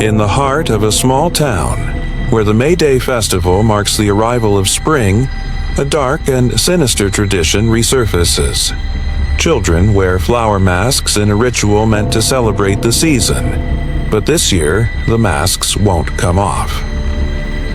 In the heart of a small town, where the May Day festival marks the arrival of spring, a dark and sinister tradition resurfaces. Children wear flower masks in a ritual meant to celebrate the season, but this year the masks won't come off.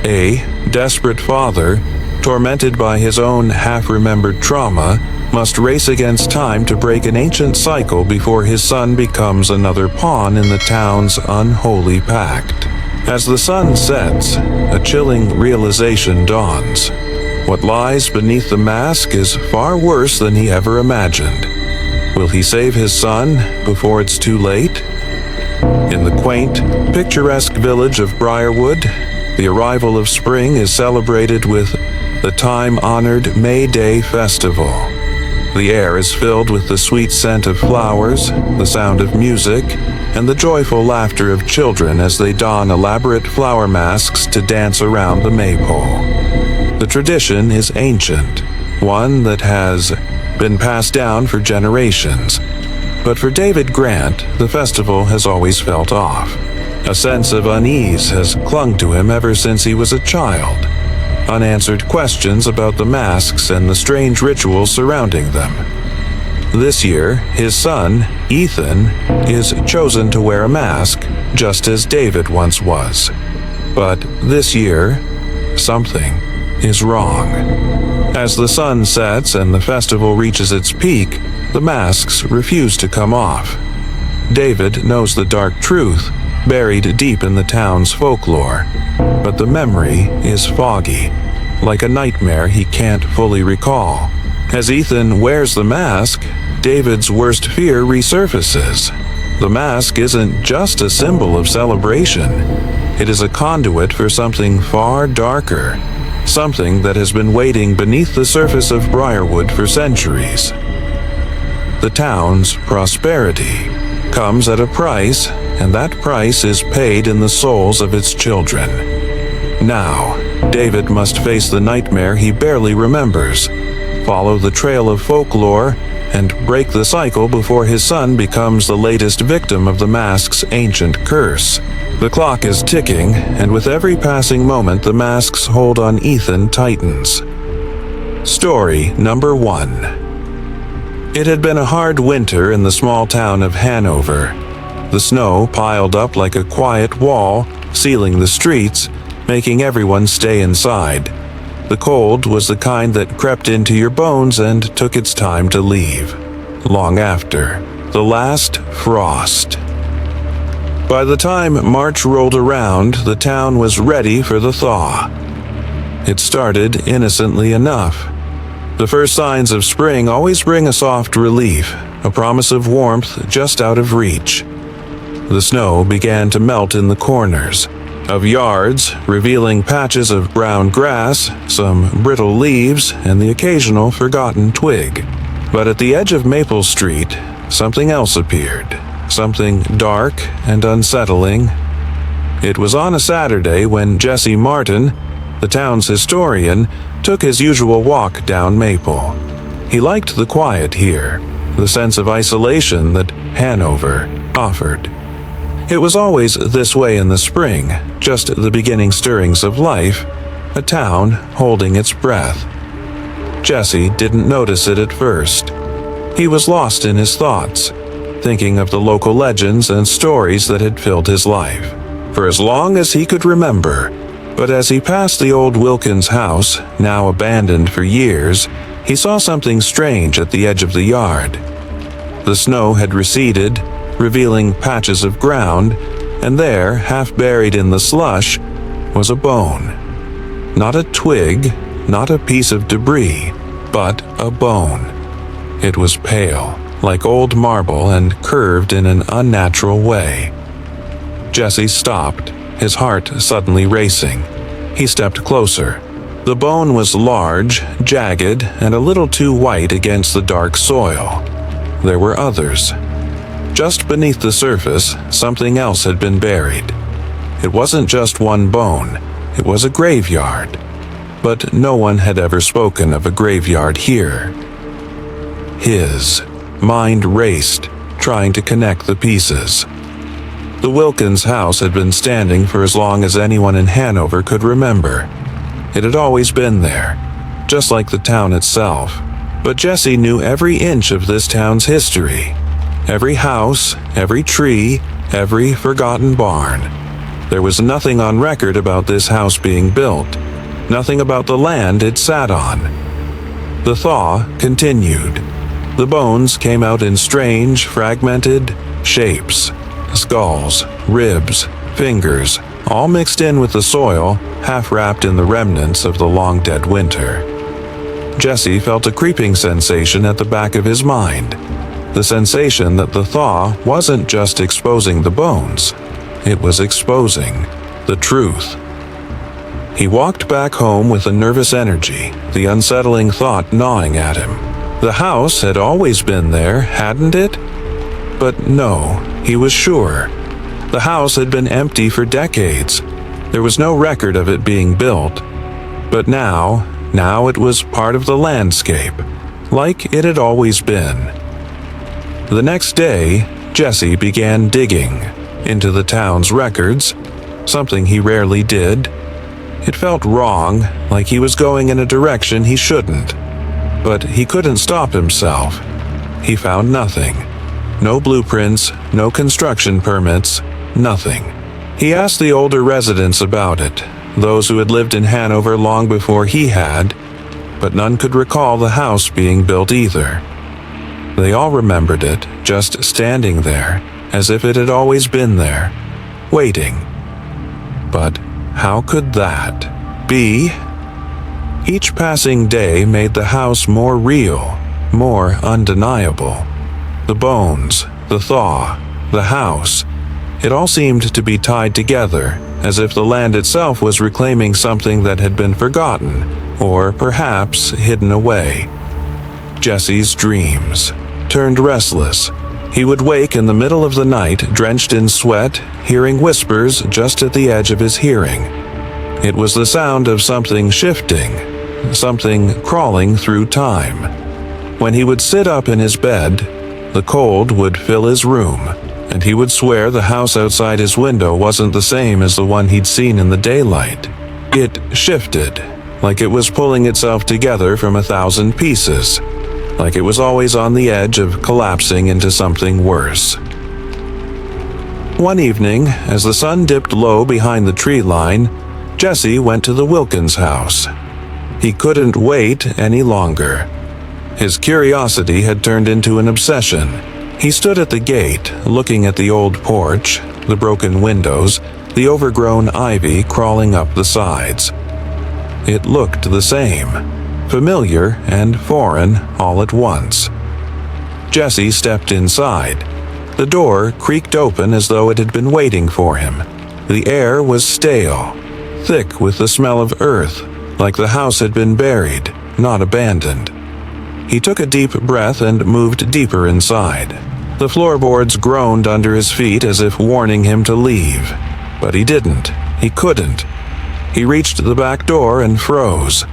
A desperate father, tormented by his own half-remembered trauma, must race against time to break an ancient cycle before his son becomes another pawn in the town's unholy pact. As the sun sets, a chilling realization dawns. What lies beneath the mask is far worse than he ever imagined. Will he save his son before it's too late? In the quaint, picturesque village of Briarwood, the arrival of spring is celebrated with the time-honored May Day Festival. The air is filled with the sweet scent of flowers, the sound of music, and the joyful laughter of children as they don elaborate flower masks to dance around the maypole. The tradition is ancient, one that has been passed down for generations. But for David Grant, the festival has always felt off. A sense of unease has clung to him ever since he was a child. Unanswered questions about the masks and the strange rituals surrounding them. This year, his son, Ethan, is chosen to wear a mask, just as David once was. But this year, something is wrong. As the sun sets and the festival reaches its peak, the masks refuse to come off. David knows the dark truth, buried deep in the town's folklore, but the memory is foggy, like a nightmare he can't fully recall. As Ethan wears the mask, David's worst fear resurfaces. The mask isn't just a symbol of celebration. It is a conduit for something far darker, something that has been waiting beneath the surface of Briarwood for centuries. The town's prosperity comes at a price, and that price is paid in the souls of its children. Now, David must face the nightmare he barely remembers, follow the trail of folklore, and break the cycle before his son becomes the latest victim of the mask's ancient curse. The clock is ticking, and with every passing moment the mask's hold on Ethan tightens. Story number 1. It had been a hard winter in the small town of Hanover. The snow piled up like a quiet wall, sealing the streets, making everyone stay inside. The cold was the kind that crept into your bones and took its time to leave. Long after the last frost. By the time March rolled around, the town was ready for the thaw. It started innocently enough. The first signs of spring always bring a soft relief, a promise of warmth just out of reach. The snow began to melt in the corners of yards, revealing patches of brown grass, some brittle leaves, and the occasional forgotten twig. But at the edge of Maple Street, something else appeared, something dark and unsettling. It was on a Saturday when Jesse Martin, the town's historian, took his usual walk down Maple. He liked the quiet here, the sense of isolation that Hanover offered. It was always this way in the spring, just the beginning stirrings of life, a town holding its breath. Jesse didn't notice it at first. He was lost in his thoughts, thinking of the local legends and stories that had filled his life, for as long as he could remember. But as he passed the old Wilkins house, now abandoned for years, he saw something strange at the edge of the yard. The snow had receded, revealing patches of ground, and there, half buried in the slush, was a bone. Not a twig, not a piece of debris, but a bone. It was pale, like old marble, and curved in an unnatural way. Jesse stopped, his heart suddenly racing. He stepped closer. The bone was large, jagged, and a little too white against the dark soil. There were others. Just beneath the surface, something else had been buried. It wasn't just one bone, it was a graveyard. But no one had ever spoken of a graveyard here. His mind raced, trying to connect the pieces. The Wilkins house had been standing for as long as anyone in Hanover could remember. It had always been there, just like the town itself. But Jesse knew every inch of this town's history. Every house, every tree, every forgotten barn. There was nothing on record about this house being built, nothing about the land it sat on. The thaw continued. The bones came out in strange, fragmented shapes. Skulls, ribs, fingers, all mixed in with the soil, half wrapped in the remnants of the long-dead winter. Jesse felt a creeping sensation at the back of his mind. The sensation that the thaw wasn't just exposing the bones. It was exposing the truth. He walked back home with a nervous energy, the unsettling thought gnawing at him. The house had always been there, hadn't it? But no, he was sure. The house had been empty for decades. There was no record of it being built. But now it was part of the landscape, like it had always been. The next day, Jesse began digging into the town's records, something he rarely did. It felt wrong, like he was going in a direction he shouldn't. But he couldn't stop himself. He found nothing. No blueprints, no construction permits, nothing. He asked the older residents about it, those who had lived in Hanover long before he had, but none could recall the house being built either. They all remembered it, just standing there, as if it had always been there, waiting. But how could that be? Each passing day made the house more real, more undeniable. The bones, the thaw, the house, it all seemed to be tied together, as if the land itself was reclaiming something that had been forgotten, or perhaps hidden away. Jesse's dreams turned restless. He would wake in the middle of the night, drenched in sweat, hearing whispers just at the edge of his hearing. It was the sound of something shifting, something crawling through time. When he would sit up in his bed, the cold would fill his room, and he would swear the house outside his window wasn't the same as the one he'd seen in the daylight. It shifted, like it was pulling itself together from 1,000 pieces, like it was always on the edge of collapsing into something worse. One evening, as the sun dipped low behind the tree line, Jesse went to the Wilkins house. He couldn't wait any longer. His curiosity had turned into an obsession. He stood at the gate, looking at the old porch, the broken windows, the overgrown ivy crawling up the sides. It looked the same, familiar and foreign all at once. Jesse stepped inside. The door creaked open as though it had been waiting for him. The air was stale, thick with the smell of earth, like the house had been buried, not abandoned. He took a deep breath and moved deeper inside. The floorboards groaned under his feet as if warning him to leave. But he didn't. He couldn't. He reached the back door and froze.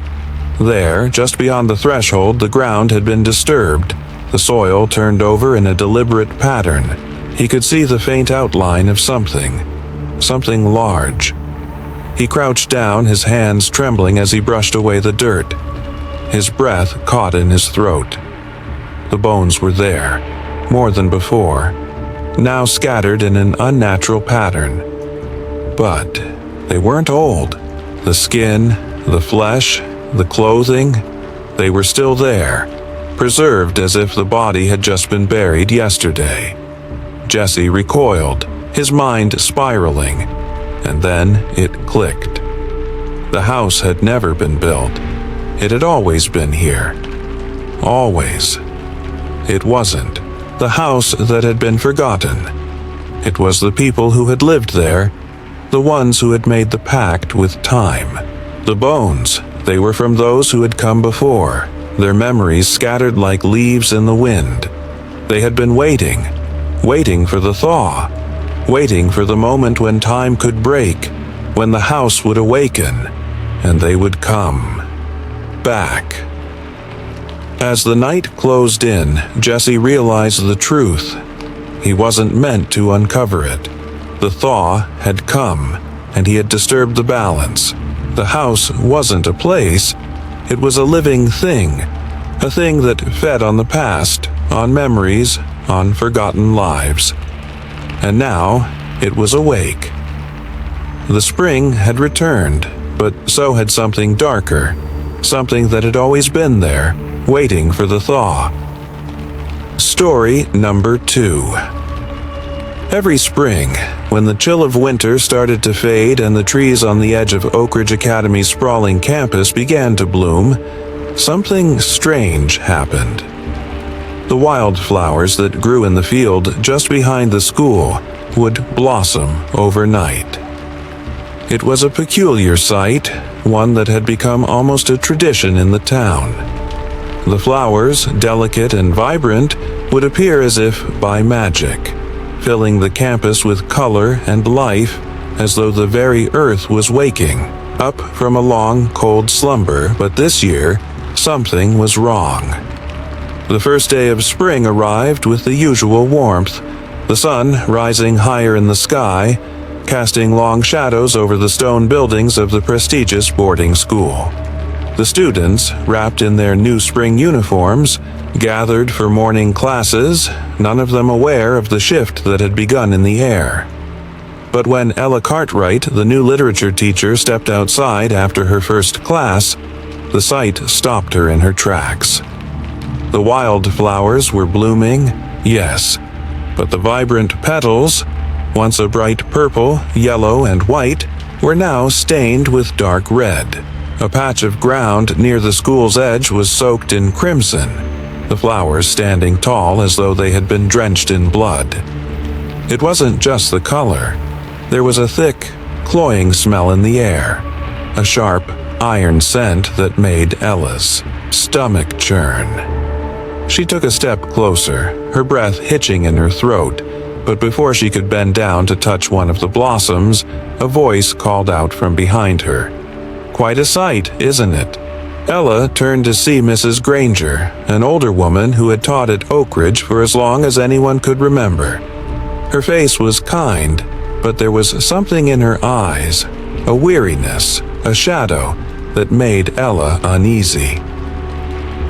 There, just beyond the threshold, the ground had been disturbed. The soil turned over in a deliberate pattern. He could see the faint outline of something large. He crouched down, his hands trembling as he brushed away the dirt. His breath caught in his throat. The bones were there, more than before, now scattered in an unnatural pattern. But they weren't old. The skin, the flesh, the clothing, they were still there, preserved as if the body had just been buried yesterday. Jesse recoiled, his mind spiraling, and then it clicked. The house had never been built. It had always been here. Always. It wasn't the house that had been forgotten. It was the people who had lived there, the ones who had made the pact with time. The bones, they were from those who had come before, their memories scattered like leaves in the wind. They had been waiting for the thaw, waiting for the moment when time could break, when the house would awaken, and they would come back. As the night closed in, Jesse realized the truth. He wasn't meant to uncover it. The thaw had come, and he had disturbed the balance. The house wasn't a place, it was a living thing, a thing that fed on the past, on memories, on forgotten lives. And now it was awake. The spring had returned, but so had something darker, something that had always been there, waiting for the thaw. Story number 2. Every spring, when the chill of winter started to fade and the trees on the edge of Oak Ridge Academy's sprawling campus began to bloom, something strange happened. The wildflowers that grew in the field just behind the school would blossom overnight. It was a peculiar sight, one that had become almost a tradition in the town. The flowers, delicate and vibrant, would appear as if by magic, filling the campus with color and life, as though the very earth was waking up from a long, cold slumber. But this year, something was wrong. The first day of spring arrived with the usual warmth, the sun rising higher in the sky, casting long shadows over the stone buildings of the prestigious boarding school. The students, wrapped in their new spring uniforms, gathered for morning classes, none of them aware of the shift that had begun in the air. But when Ella Cartwright, the new literature teacher, stepped outside after her first class, the sight stopped her in her tracks. The wildflowers were blooming, yes, but the vibrant petals, once a bright purple, yellow, and white, were now stained with dark red. A patch of ground near the school's edge was soaked in crimson, the flowers standing tall as though they had been drenched in blood. It wasn't just the color. There was a thick, cloying smell in the air, a sharp, iron scent that made Ella's stomach churn. She took a step closer, her breath hitching in her throat, but before she could bend down to touch one of the blossoms, a voice called out from behind her. Quite a sight, isn't it? Ella turned to see Mrs. Granger, an older woman who had taught at Oak Ridge for as long as anyone could remember. Her face was kind, but there was something in her eyes, a weariness, a shadow, that made Ella uneasy.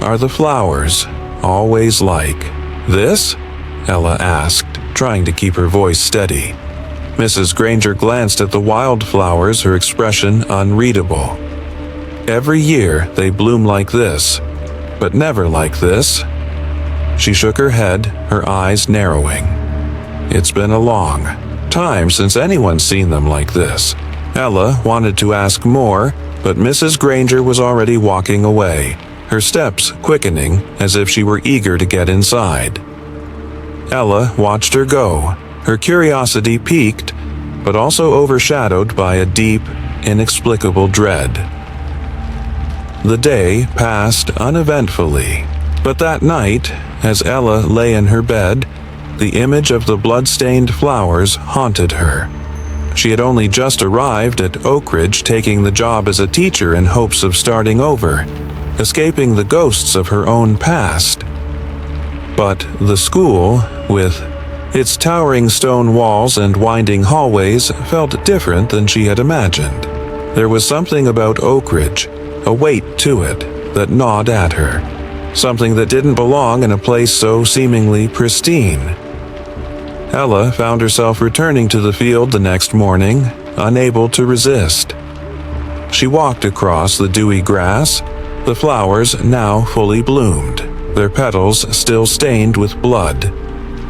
Are the flowers always like this? Ella asked, trying to keep her voice steady. Mrs. Granger glanced at the wildflowers, her expression unreadable. Every year they bloom like this, but never like this. She shook her head, her eyes narrowing. It's been a long time since anyone's seen them like this. Ella wanted to ask more, but Mrs. Granger was already walking away, her steps quickening as if she were eager to get inside. Ella watched her go, her curiosity piqued, but also overshadowed by a deep, inexplicable dread. The day passed uneventfully, but that night, as Ella lay in her bed, the image of the blood-stained flowers haunted her. She had only just arrived at Oak Ridge, taking the job as a teacher in hopes of starting over, escaping the ghosts of her own past. But the school, with its towering stone walls and winding hallways, felt different than she had imagined. There was something about Oak Ridge, a weight to it, that gnawed at her. Something that didn't belong in a place so seemingly pristine. Ella found herself returning to the field the next morning, unable to resist. She walked across the dewy grass, the flowers now fully bloomed, their petals still stained with blood.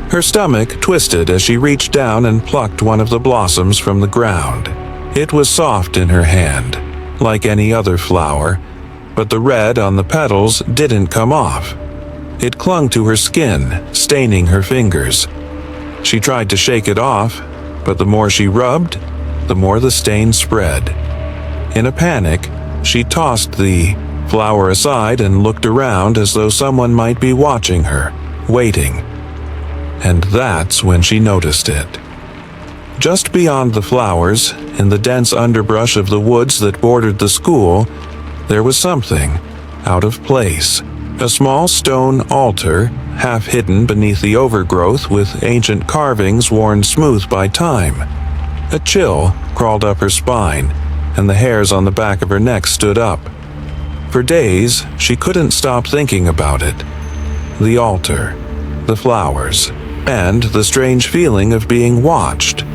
Her stomach twisted as she reached down and plucked one of the blossoms from the ground. It was soft in her hand, like any other flower, but the red on the petals didn't come off. It clung to her skin, staining her fingers. She tried to shake it off, but the more she rubbed, the more the stain spread. In a panic, she tossed the flower aside and looked around as though someone might be watching her, waiting. And that's when she noticed it. Just beyond the flowers, in the dense underbrush of the woods that bordered the school, there was something out of place. A small stone altar, half hidden beneath the overgrowth with ancient carvings worn smooth by time. A chill crawled up her spine, and the hairs on the back of her neck stood up. For days, she couldn't stop thinking about it. The altar, the flowers, and the strange feeling of being watched.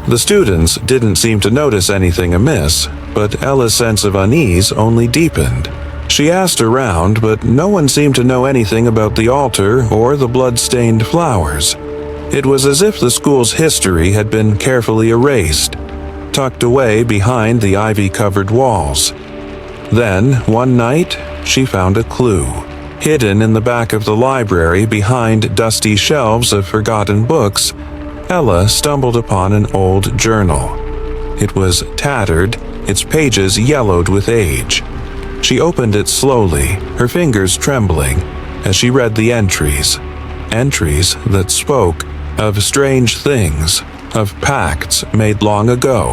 The students didn't seem to notice anything amiss, but Ella's sense of unease only deepened. She asked around, but no one seemed to know anything about the altar or the blood-stained flowers. It was as if the school's history had been carefully erased, tucked away behind the ivy-covered walls. Then, one night, she found a clue. Hidden in the back of the library behind dusty shelves of forgotten books, Ella stumbled upon an old journal. It was tattered, its pages yellowed with age. She opened it slowly, her fingers trembling, as she read the entries that spoke of strange things, of pacts made long ago,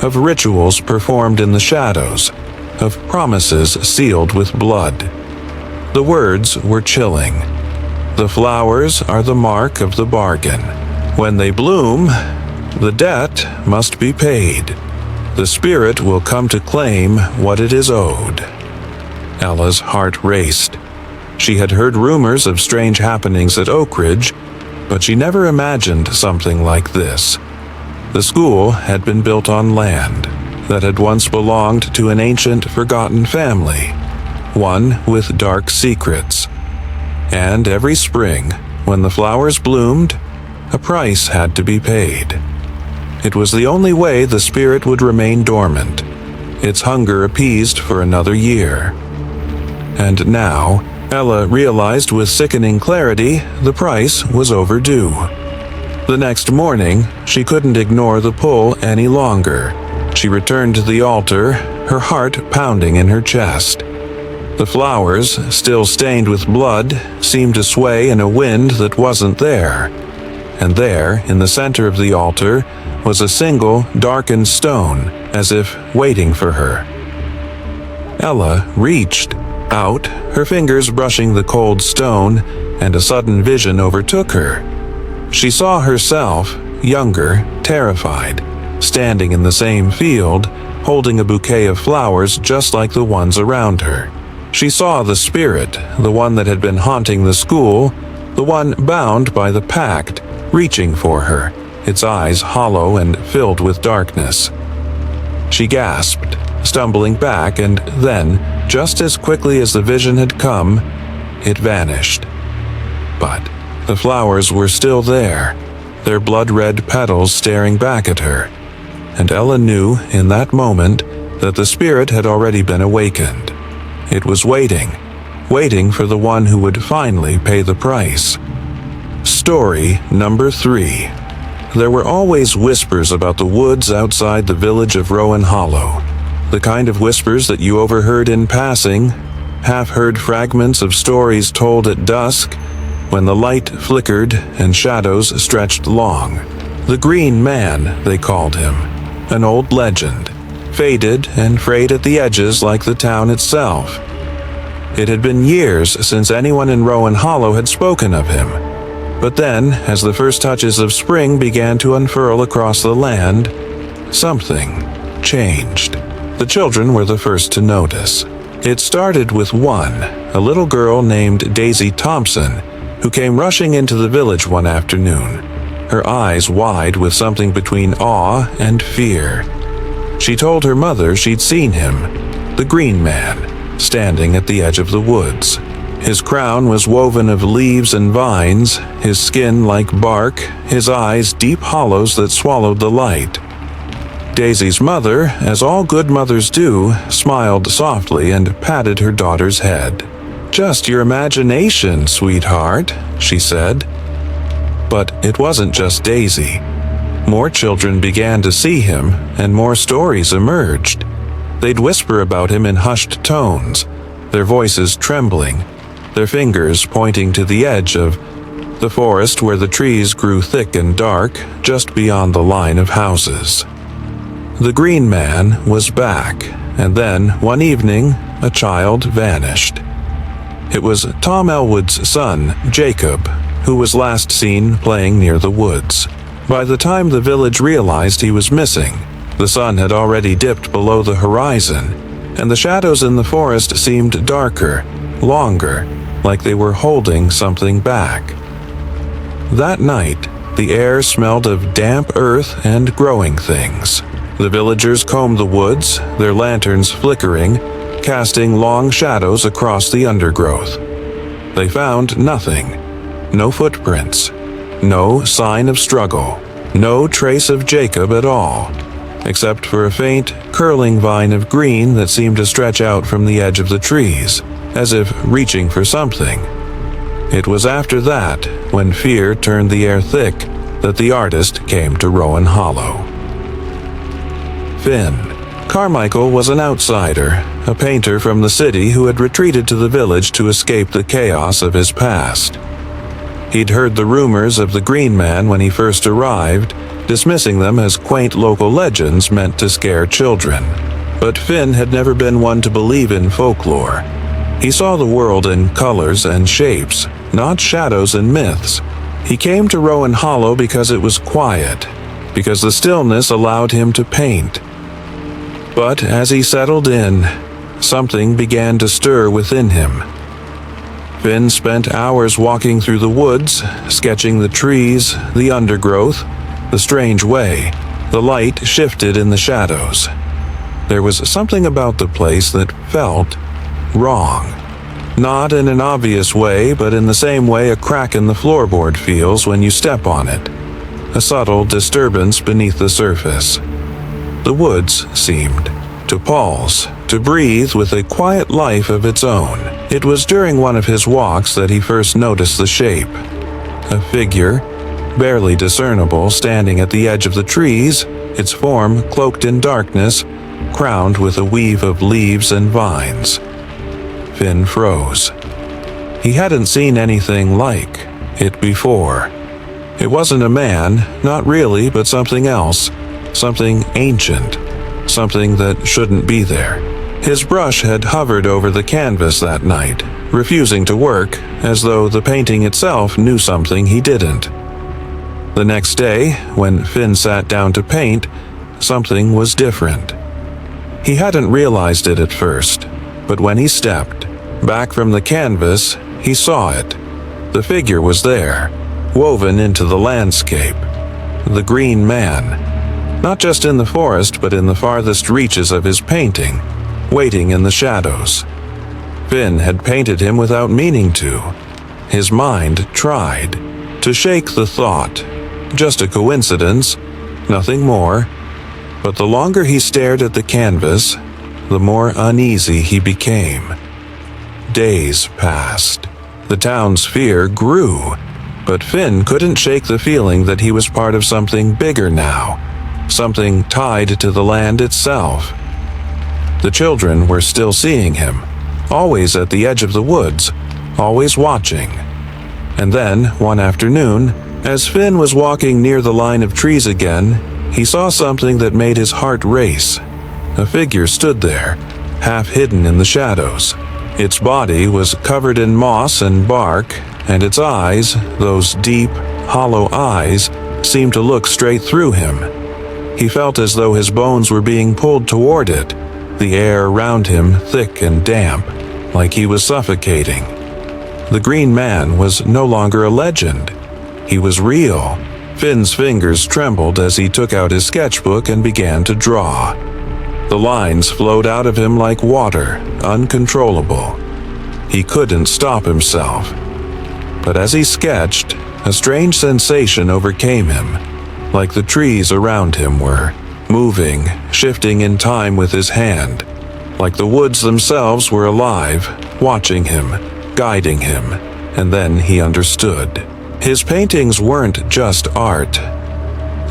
of rituals performed in the shadows, of promises sealed with blood. The words were chilling. The flowers are the mark of the bargain. When they bloom, the debt must be paid. The spirit will come to claim what it is owed. Ella's heart raced. She had heard rumors of strange happenings at Oak Ridge, but she never imagined something like this. The school had been built on land that had once belonged to an ancient, forgotten family, one with dark secrets. And every spring, when the flowers bloomed, a price had to be paid. It was the only way the spirit would remain dormant, its hunger appeased for another year. And now, Ella realized with sickening clarity the price was overdue. The next morning, she couldn't ignore the pull any longer. She returned to the altar, her heart pounding in her chest. The flowers, still stained with blood, seemed to sway in a wind that wasn't there. And there, in the center of the altar, was a single, darkened stone, as if waiting for her. Ella reached out, her fingers brushing the cold stone, and a sudden vision overtook her. She saw herself, younger, terrified, standing in the same field, holding a bouquet of flowers just like the ones around her. She saw the spirit, the one that had been haunting the school, the one bound by the pact, reaching for her, its eyes hollow and filled with darkness. She gasped, stumbling back, and then, just as quickly as the vision had come, it vanished. But the flowers were still there, their blood-red petals staring back at her, and Ella knew in that moment that the spirit had already been awakened. It was waiting for the one who would finally pay the price. Story number 3. There were always whispers about the woods outside the village of Rowan Hollow. The kind of whispers that you overheard in passing, half-heard fragments of stories told at dusk, when the light flickered and shadows stretched long. The Green Man, they called him, an old legend, faded and frayed at the edges like the town itself. It had been years since anyone in Rowan Hollow had spoken of him. But then, as the first touches of spring began to unfurl across the land, something changed. The children were the first to notice. It started with one, a little girl named Daisy Thompson, who came rushing into the village one afternoon, her eyes wide with something between awe and fear. She told her mother she'd seen him, the Green Man, standing at the edge of the woods. His crown was woven of leaves and vines, his skin like bark, his eyes deep hollows that swallowed the light. Daisy's mother, as all good mothers do, smiled softly and patted her daughter's head. "Just your imagination, sweetheart," she said. But it wasn't just Daisy. More children began to see him, and more stories emerged. They'd whisper about him in hushed tones, their voices trembling, their fingers pointing to the edge of the forest where the trees grew thick and dark just beyond the line of houses. The Green Man was back, and then, one evening, a child vanished. It was Tom Elwood's son, Jacob, who was last seen playing near the woods. By the time the village realized he was missing, the sun had already dipped below the horizon, and the shadows in the forest seemed darker, longer, like they were holding something back. That night, the air smelled of damp earth and growing things. The villagers combed the woods, their lanterns flickering, casting long shadows across the undergrowth. They found nothing. No footprints. No sign of struggle. No trace of Jacob at all, except for a faint, curling vine of green that seemed to stretch out from the edge of the trees, as if reaching for something. It was after that, when fear turned the air thick, that the artist came to Rowan Hollow. Finn. Carmichael was an outsider, a painter from the city who had retreated to the village to escape the chaos of his past. He'd heard the rumors of the Green Man when he first arrived, dismissing them as quaint local legends meant to scare children. But Finn had never been one to believe in folklore. He saw the world in colors and shapes, not shadows and myths. He came to Rowan Hollow because it was quiet, because the stillness allowed him to paint. But as he settled in, something began to stir within him. Finn spent hours walking through the woods, sketching the trees, the undergrowth, the strange way the light shifted in the shadows. There was something about the place that felt wrong. Not in an obvious way, but in the same way a crack in the floorboard feels when you step on it. A subtle disturbance beneath the surface. The woods seemed to pulse, to breathe with a quiet life of its own. It was during one of his walks that he first noticed the shape. A figure, barely discernible, standing at the edge of the trees, its form cloaked in darkness, crowned with a weave of leaves and vines. Finn froze. He hadn't seen anything like it before. It wasn't a man, not really, but something else. Something ancient. Something that shouldn't be there. His brush had hovered over the canvas that night, refusing to work, as though the painting itself knew something he didn't. The next day, when Finn sat down to paint, something was different. He hadn't realized it at first, but when he stepped back from the canvas, he saw it. The figure was there, woven into the landscape. The Green Man. Not just in the forest, but in the farthest reaches of his painting, waiting in the shadows. Finn had painted him without meaning to. His mind tried to shake the thought. Just a coincidence, nothing more. But the longer he stared at the canvas, the more uneasy he became. Days passed. The town's fear grew, but Finn couldn't shake the feeling that he was part of something bigger now. Something tied to the land itself. The children were still seeing him, always at the edge of the woods, always watching. And then, one afternoon, as Finn was walking near the line of trees again, he saw something that made his heart race. A figure stood there, half hidden in the shadows. Its body was covered in moss and bark, and its eyes, those deep, hollow eyes, seemed to look straight through him. He felt as though his bones were being pulled toward it, the air around him thick and damp, like he was suffocating. The Green Man was no longer a legend. He was real. Finn's fingers trembled as he took out his sketchbook and began to draw. The lines flowed out of him like water, uncontrollable. He couldn't stop himself. But as he sketched, a strange sensation overcame him. Like the trees around him were moving, shifting in time with his hand. Like the woods themselves were alive, watching him, guiding him. And then he understood. His paintings weren't just art.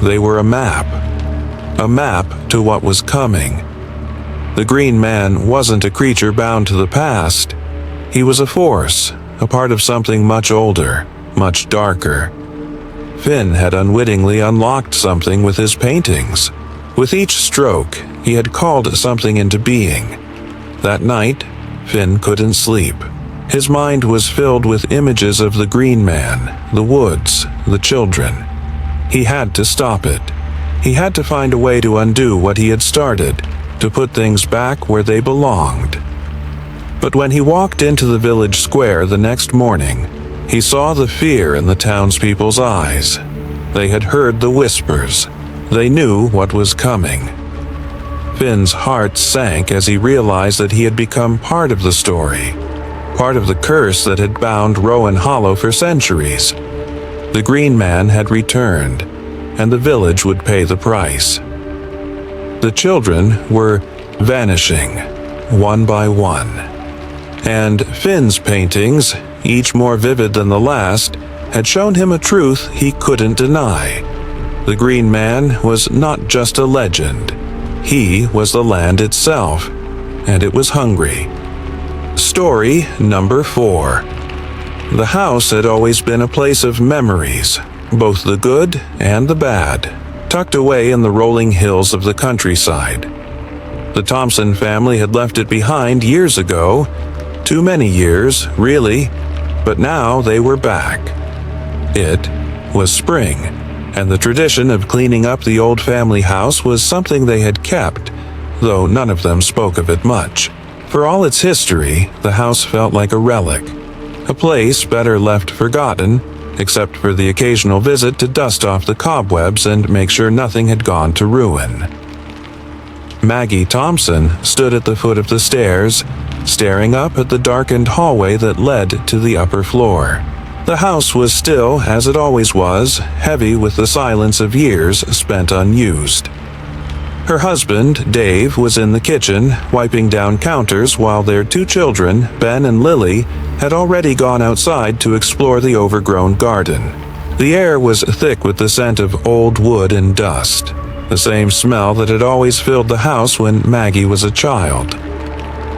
They were a map to what was coming. The Green Man wasn't a creature bound to the past. He was a force, a part of something much older, much darker. Finn had unwittingly unlocked something with his paintings. With each stroke, he had called something into being. That night, Finn couldn't sleep. His mind was filled with images of the Green Man, the woods, the children. He had to stop it. He had to find a way to undo what he had started, to put things back where they belonged. But when he walked into the village square the next morning, he saw the fear in the townspeople's eyes. They had heard the whispers. They knew what was coming. Finn's heart sank as he realized that he had become part of the story, part of the curse that had bound Rowan Hollow for centuries. The Green Man had returned, and the village would pay the price. The children were vanishing, one by one. And Finn's paintings, each more vivid than the last, had shown him a truth he couldn't deny. The Green Man was not just a legend. He was the land itself, and it was hungry. Story number 4. The house had always been a place of memories, both the good and the bad, tucked away in the rolling hills of the countryside. The Thompson family had left it behind years ago, too many years, really, but now they were back. It was spring, and the tradition of cleaning up the old family house was something they had kept, though none of them spoke of it much. For all its history, the house felt like a relic, a place better left forgotten, except for the occasional visit to dust off the cobwebs and make sure nothing had gone to ruin. Maggie Thompson stood at the foot of the stairs, staring up at the darkened hallway that led to the upper floor. The house was still, as it always was, heavy with the silence of years spent unused. Her husband, Dave, was in the kitchen, wiping down counters while their 2 children, Ben and Lily, had already gone outside to explore the overgrown garden. The air was thick with the scent of old wood and dust, the same smell that had always filled the house when Maggie was a child.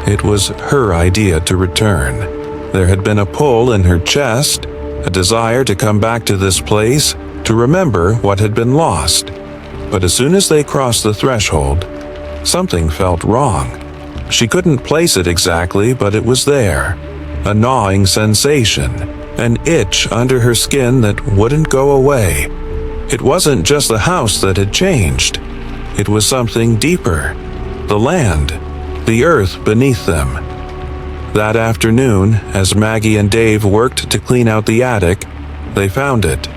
It was her idea to return. There had been a pull in her chest, a desire to come back to this place, to remember what had been lost. But as soon as they crossed the threshold, something felt wrong. She couldn't place it exactly, but it was there. A gnawing sensation, an itch under her skin that wouldn't go away. It wasn't just the house that had changed. It was something deeper. The land, the earth beneath them. That afternoon, as Maggie and Dave worked to clean out the attic, they found it.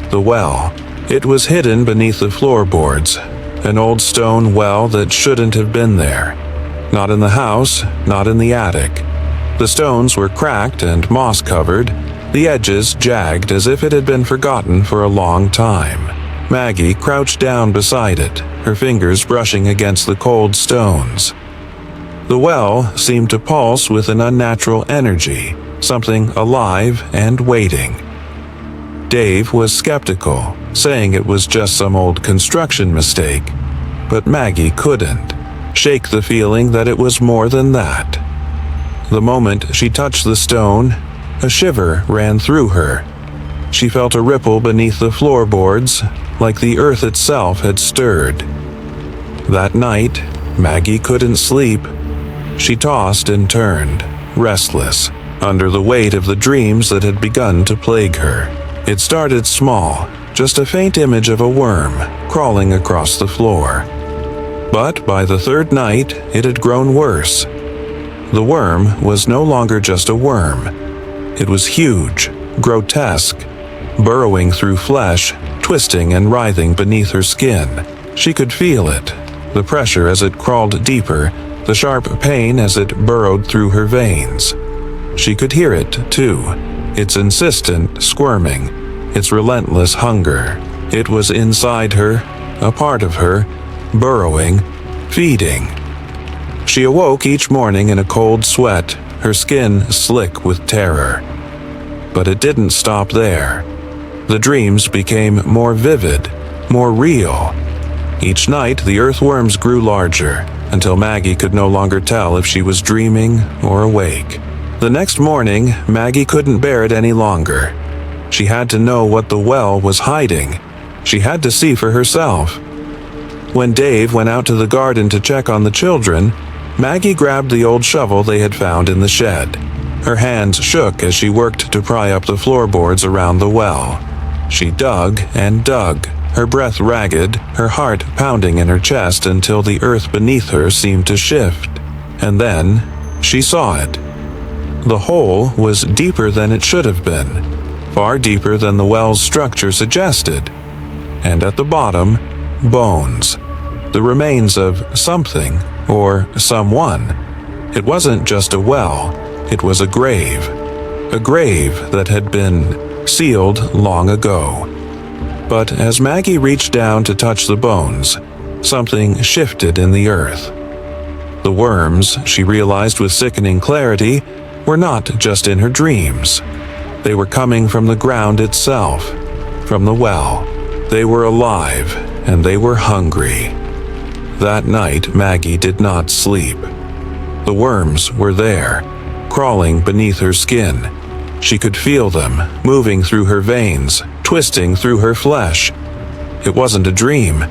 The well. It was hidden beneath the floorboards, an old stone well that shouldn't have been there. Not in the house, not in the attic. The stones were cracked and moss-covered, the edges jagged as if it had been forgotten for a long time. Maggie crouched down beside it, her fingers brushing against the cold stones. The well seemed to pulse with an unnatural energy, something alive and waiting. Dave was skeptical, saying it was just some old construction mistake, but Maggie couldn't shake the feeling that it was more than that. The moment she touched the stone, a shiver ran through her. She felt a ripple beneath the floorboards, like the earth itself had stirred. That night, Maggie couldn't sleep. She tossed and turned, restless, under the weight of the dreams that had begun to plague her. It started small, just a faint image of a worm crawling across the floor. But by the 3rd night, it had grown worse. The worm was no longer just a worm. It was huge, grotesque, burrowing through flesh, twisting and writhing beneath her skin. She could feel it, the pressure as it crawled deeper, the sharp pain as it burrowed through her veins. She could hear it, too, its insistent squirming, its relentless hunger. It was inside her, a part of her, burrowing, feeding. She awoke each morning in a cold sweat, her skin slick with terror. But it didn't stop there. The dreams became more vivid, more real. Each night, the earthworms grew larger, until Maggie could no longer tell if she was dreaming or awake. The next morning, Maggie couldn't bear it any longer. She had to know what the well was hiding. She had to see for herself. When Dave went out to the garden to check on the children, Maggie grabbed the old shovel they had found in the shed. Her hands shook as she worked to pry up the floorboards around the well. She dug and dug, her breath ragged, her heart pounding in her chest until the earth beneath her seemed to shift. And then she saw it. The hole was deeper than it should have been, far deeper than the well's structure suggested. And at the bottom, bones. The remains of something or someone. It wasn't just a well, it was a grave. A grave that had been sealed long ago. But as Maggie reached down to touch the bones, something shifted in the earth. The worms, she realized with sickening clarity, were not just in her dreams. They were coming from the ground itself, from the well. They were alive, and they were hungry. That night, Maggie did not sleep. The worms were there, crawling beneath her skin. She could feel them, moving through her veins, twisting through her flesh. It wasn't a dream.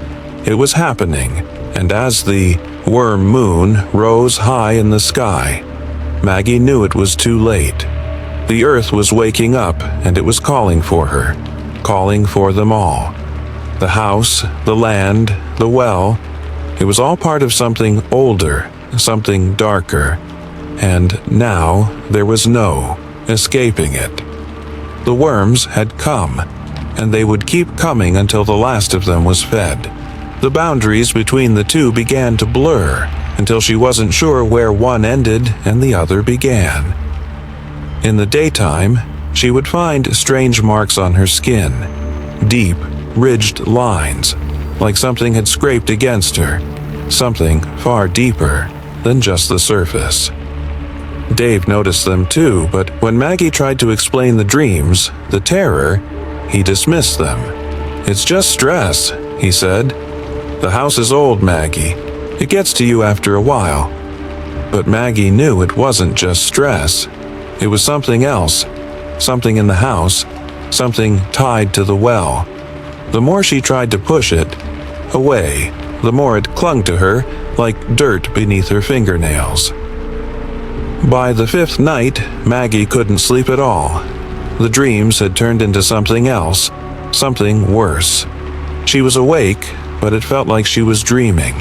It was happening, and as the worm moon rose high in the sky, Maggie knew it was too late. The earth was waking up, and it was calling for her, calling for them all. The house, the land, the well, it was all part of something older, something darker, and now there was no escaping it. The worms had come, and they would keep coming until the last of them was fed. The boundaries between the two began to blur until she wasn't sure where one ended and the other began. In the daytime, she would find strange marks on her skin, deep, ridged lines, like something had scraped against her, something far deeper than just the surface. Dave noticed them too, but when Maggie tried to explain the dreams, the terror, he dismissed them. "It's just stress," he said. "The house is old, Maggie. It gets to you after a while." But Maggie knew it wasn't just stress. It was something else, something in the house, something tied to the well. The more she tried to push it away, the more it clung to her like dirt beneath her fingernails. By the fifth night, Maggie couldn't sleep at all. The dreams had turned into something else, something worse. She was awake, but it felt like she was dreaming.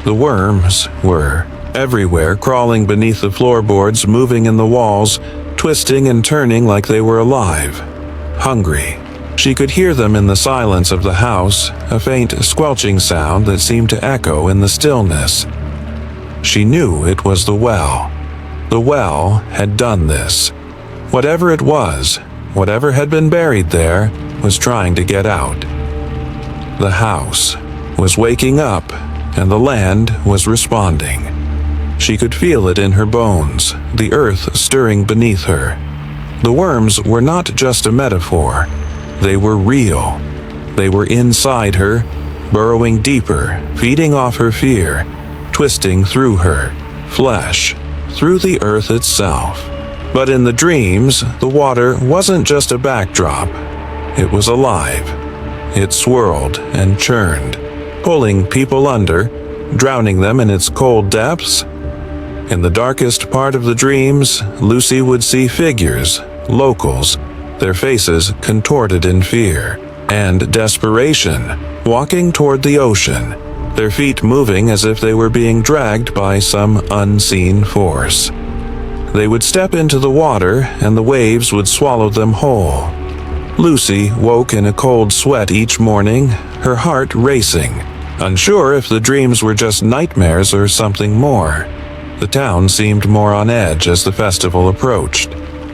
The worms were everywhere, crawling beneath the floorboards, moving in the walls, twisting and turning like they were alive. Hungry. She could hear them in the silence of the house, a faint squelching sound that seemed to echo in the stillness. She knew it was the well. The well had done this. Whatever it was, whatever had been buried there, was trying to get out. The house was waking up, and the land was responding. She could feel it in her bones, the earth stirring beneath her. The worms were not just a metaphor. They were real. They were inside her, burrowing deeper, feeding off her fear, twisting through her flesh, through the earth itself. But in the dreams, the water wasn't just a backdrop. It was alive. It swirled and churned, pulling people under, drowning them in its cold depths. In the darkest part of the dreams, Lucy would see figures, locals, their faces contorted in fear and desperation, walking toward the ocean, their feet moving as if they were being dragged by some unseen force. They would step into the water, and the waves would swallow them whole. Lucy woke in a cold sweat each morning, her heart racing, unsure if the dreams were just nightmares or something more. The town seemed more on edge as the festival approached.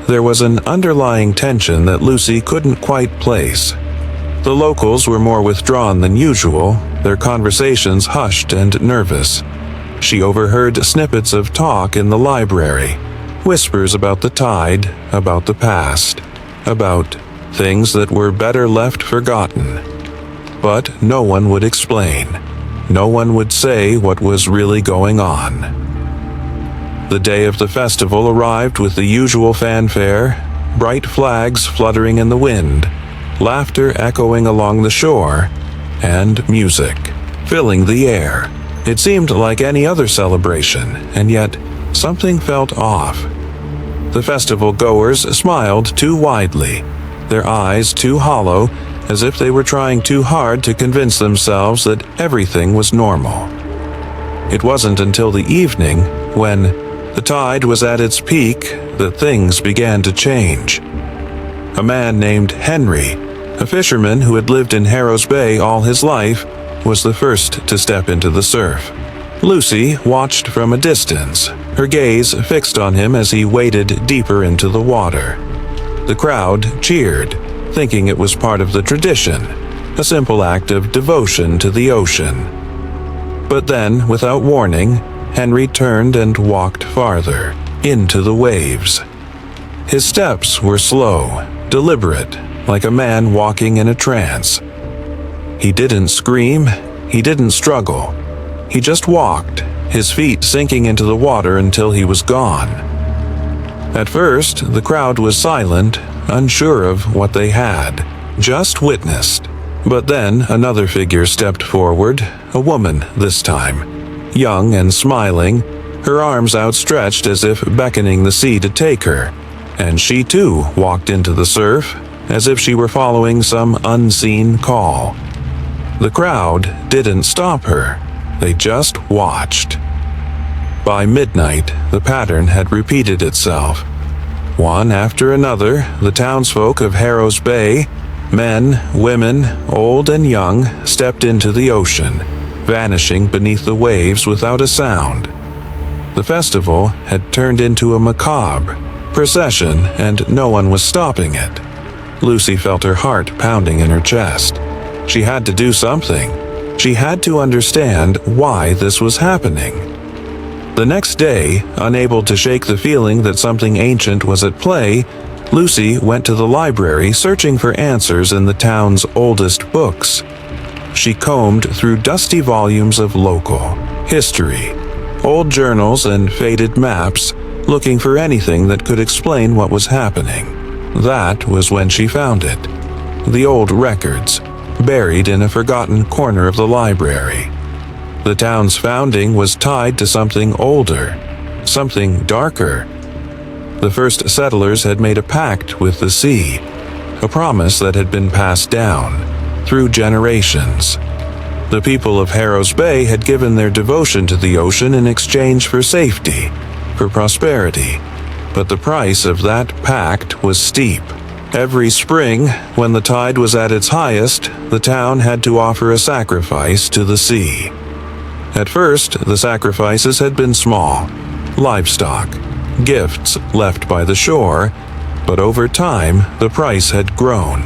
There was an underlying tension that Lucy couldn't quite place. The locals were more withdrawn than usual, their conversations hushed and nervous. She overheard snippets of talk in the library, whispers about the tide, about the past, about things that were better left forgotten. But no one would explain. No one would say what was really going on. The day of the festival arrived with the usual fanfare, bright flags fluttering in the wind, laughter echoing along the shore, and music filling the air. It seemed like any other celebration, and yet something felt off. The festival goers smiled too widely, their eyes too hollow, as if they were trying too hard to convince themselves that everything was normal. It wasn't until the evening, when the tide was at its peak, that things began to change. A man named Henry, a fisherman who had lived in Harrow's Bay all his life, was the first to step into the surf. Lucy watched from a distance, her gaze fixed on him as he waded deeper into the water. The crowd cheered, thinking it was part of the tradition, a simple act of devotion to the ocean. But then, without warning, Henry turned and walked farther, into the waves. His steps were slow, deliberate, like a man walking in a trance. He didn't scream, he didn't struggle. He just walked, his feet sinking into the water until he was gone. At first, the crowd was silent, unsure of what they had, just witnessed. But then another figure stepped forward, a woman this time, young and smiling, her arms outstretched as if beckoning the sea to take her, and she too walked into the surf, as if she were following some unseen call. The crowd didn't stop her, they just watched. By midnight, the pattern had repeated itself. One after another, the townsfolk of Harrow's Bay, men, women, old and young, stepped into the ocean, vanishing beneath the waves without a sound. The festival had turned into a macabre procession, and no one was stopping it. Lucy felt her heart pounding in her chest. She had to do something. She had to understand why this was happening. The next day, unable to shake the feeling that something ancient was at play, Lucy went to the library searching for answers in the town's oldest books. She combed through dusty volumes of local history, old journals and faded maps, looking for anything that could explain what was happening. That was when she found it. The old records, buried in a forgotten corner of the library. The town's founding was tied to something older, something darker. The first settlers had made a pact with the sea, a promise that had been passed down through generations. The people of Harrow's Bay had given their devotion to the ocean in exchange for safety, for prosperity, but the price of that pact was steep. Every spring, when the tide was at its highest, the town had to offer a sacrifice to the sea. At first, the sacrifices had been small, livestock, gifts left by the shore, but over time, the price had grown.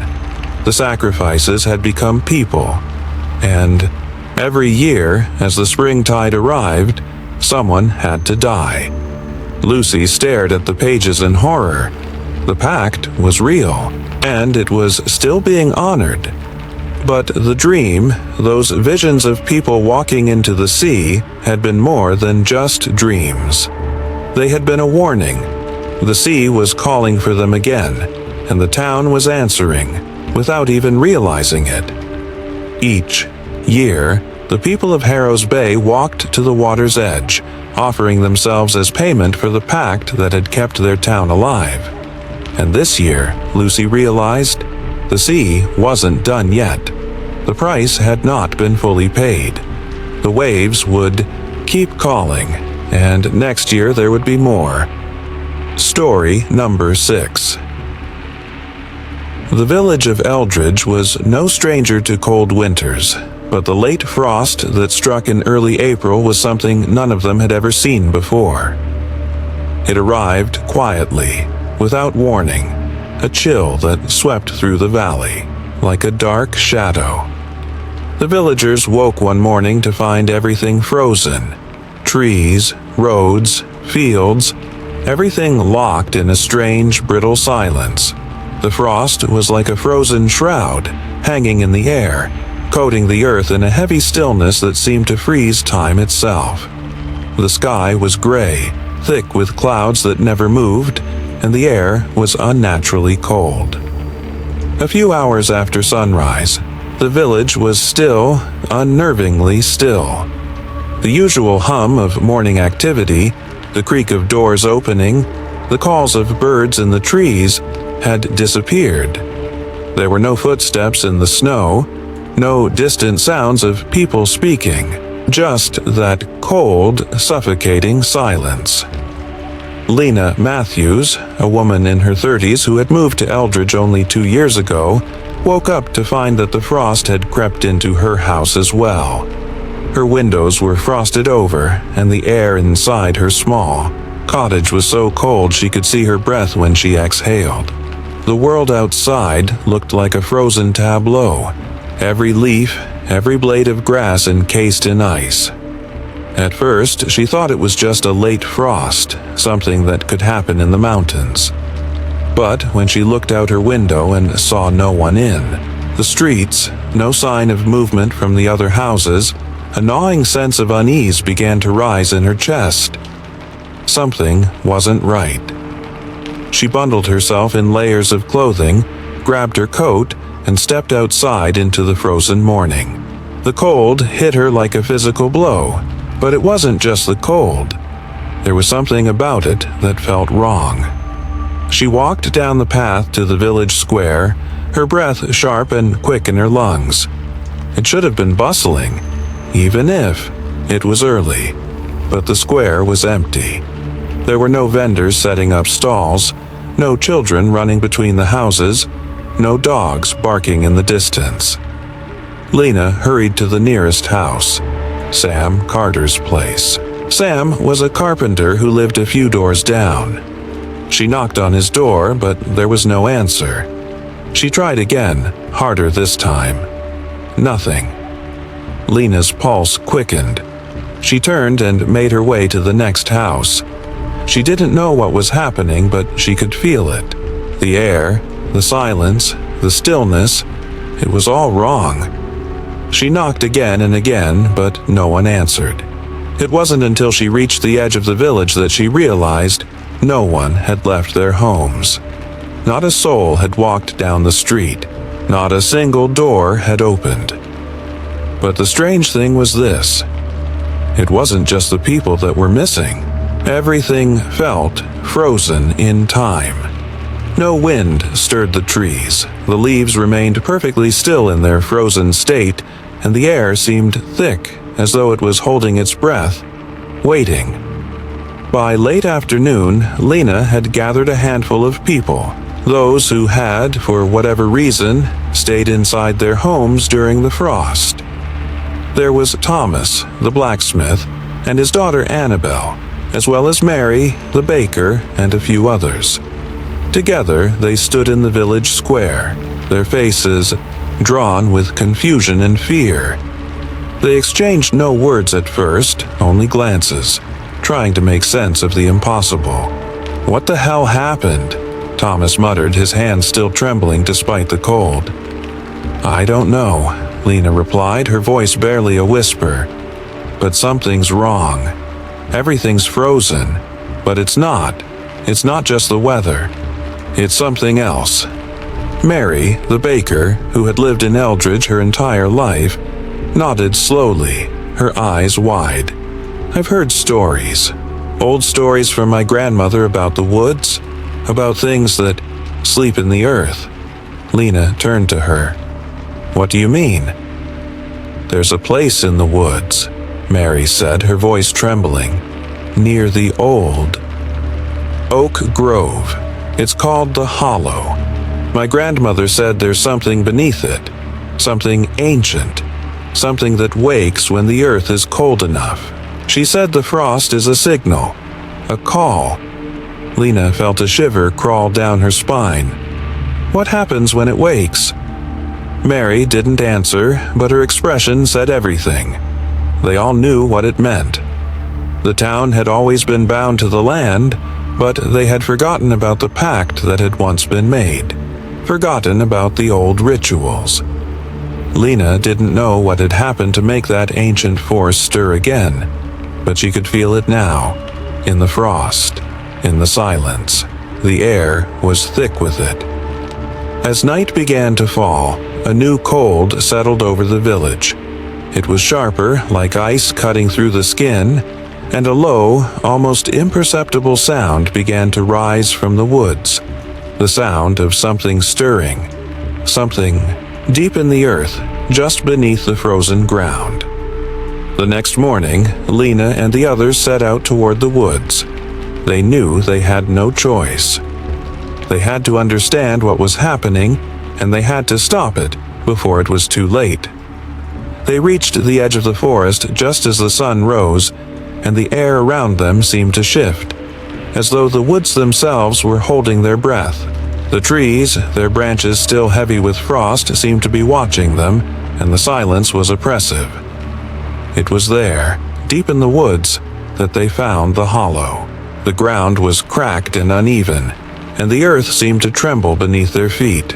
The sacrifices had become people, and every year, as the spring tide arrived, someone had to die. Lucy stared at the pages in horror. The pact was real, and it was still being honored. But the dream, those visions of people walking into the sea, had been more than just dreams. They had been a warning. The sea was calling for them again, and the town was answering, without even realizing it. Each year, the people of Harrow's Bay walked to the water's edge, offering themselves as payment for the pact that had kept their town alive. And this year, Lucy realized, the sea wasn't done yet. The price had not been fully paid. The waves would keep calling, and next year there would be more. Story number 6. The village of Eldridge was no stranger to cold winters, but the late frost that struck in early April was something none of them had ever seen before. It arrived quietly, without warning, a chill that swept through the valley, like a dark shadow. The villagers woke one morning to find everything frozen. Trees, roads, fields, everything locked in a strange, brittle silence. The frost was like a frozen shroud, hanging in the air, coating the earth in a heavy stillness that seemed to freeze time itself. The sky was gray, thick with clouds that never moved, and the air was unnaturally cold. A few hours after sunrise, the village was still, unnervingly still. The usual hum of morning activity, the creak of doors opening, the calls of birds in the trees, had disappeared. There were no footsteps in the snow, no distant sounds of people speaking, just that cold, suffocating silence. Lena Matthews, a woman in her 30s who had moved to Eldridge only 2 years ago, woke up to find that the frost had crept into her house as well. Her windows were frosted over, and the air inside her small cottage was so cold she could see her breath when she exhaled. The world outside looked like a frozen tableau, every leaf, every blade of grass encased in ice. At first, she thought it was just a late frost, something that could happen in the mountains. But when she looked out her window and saw no one in the streets, no sign of movement from the other houses, a gnawing sense of unease began to rise in her chest. Something wasn't right. She bundled herself in layers of clothing, grabbed her coat, and stepped outside into the frozen morning. The cold hit her like a physical blow, but it wasn't just the cold. There was something about it that felt wrong. She walked down the path to the village square, her breath sharp and quick in her lungs. It should have been bustling, even if it was early, but the square was empty. There were no vendors setting up stalls, no children running between the houses, no dogs barking in the distance. Lena hurried to the nearest house, Sam Carter's place. Sam was a carpenter who lived a few doors down. She knocked on his door, but there was no answer. She tried again, harder this time. Nothing. Lena's pulse quickened. She turned and made her way to the next house. She didn't know what was happening, but she could feel it. The air, the silence, the stillness, it was all wrong. She knocked again and again, but no one answered. It wasn't until she reached the edge of the village that she realized no one had left their homes. Not a soul had walked down the street. Not a single door had opened. But the strange thing was this. It wasn't just the people that were missing. Everything felt frozen in time. No wind stirred the trees. The leaves remained perfectly still in their frozen state, and the air seemed thick, as though it was holding its breath, waiting. By late afternoon, Lena had gathered a handful of people, those who had, for whatever reason, stayed inside their homes during the frost. There was Thomas, the blacksmith, and his daughter Annabelle, as well as Mary, the baker, and a few others. Together, they stood in the village square, their faces drawn with confusion and fear. They exchanged no words at first, only glances, trying to make sense of the impossible. "What the hell happened?" Thomas muttered, his hands still trembling despite the cold. "I don't know," Lena replied, her voice barely a whisper. "But something's wrong. Everything's frozen. But it's not. It's not just the weather. It's something else." Mary, the baker, who had lived in Eldridge her entire life, nodded slowly, her eyes wide. "I've heard stories. Old stories from my grandmother about the woods, about things that sleep in the earth." Lena turned to her. "What do you mean?" "There's a place in the woods," Mary said, her voice trembling, "near the old Oak Grove. It's called the Hollow. My grandmother said there's something beneath it, something ancient, something that wakes when the earth is cold enough. She said the frost is a signal, a call." Lena felt a shiver crawl down her spine. "What happens when it wakes?" Mary didn't answer, but her expression said everything. They all knew what it meant. The town had always been bound to the land, but they had forgotten about the pact that had once been made, forgotten about the old rituals. Lena didn't know what had happened to make that ancient force stir again, but she could feel it now, in the frost, in the silence. The air was thick with it. As night began to fall, a new cold settled over the village. It was sharper, like ice cutting through the skin, and a low, almost imperceptible sound began to rise from the woods, the sound of something stirring, something deep in the earth, just beneath the frozen ground. The next morning, Lena and the others set out toward the woods. They knew they had no choice. They had to understand what was happening, and they had to stop it before it was too late. They reached the edge of the forest just as the sun rose, and the air around them seemed to shift, as though the woods themselves were holding their breath. The trees, their branches still heavy with frost, seemed to be watching them, and the silence was oppressive. It was there, deep in the woods, that they found the hollow. The ground was cracked and uneven, and the earth seemed to tremble beneath their feet.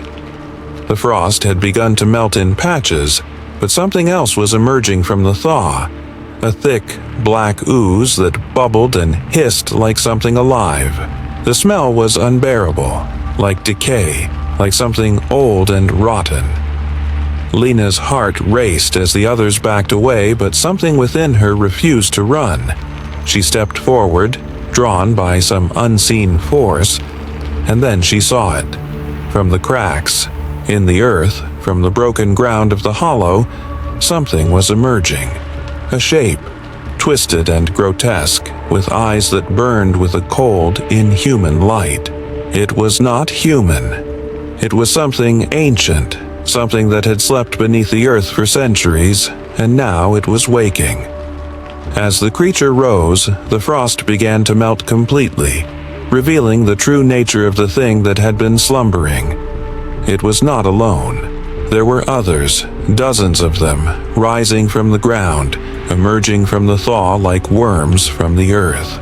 The frost had begun to melt in patches, but something else was emerging from the thaw, a thick, black ooze that bubbled and hissed like something alive. The smell was unbearable, like decay, like something old and rotten. Lena's heart raced as the others backed away, but something within her refused to run. She stepped forward, drawn by some unseen force, and then she saw it. From the cracks in the earth, from the broken ground of the hollow, something was emerging. A shape, twisted and grotesque, with eyes that burned with a cold, inhuman light. It was not human. It was something ancient, something that had slept beneath the earth for centuries, and now it was waking. As the creature rose, the frost began to melt completely, revealing the true nature of the thing that had been slumbering. It was not alone. There were others, dozens of them, rising from the ground, emerging from the thaw like worms from the earth.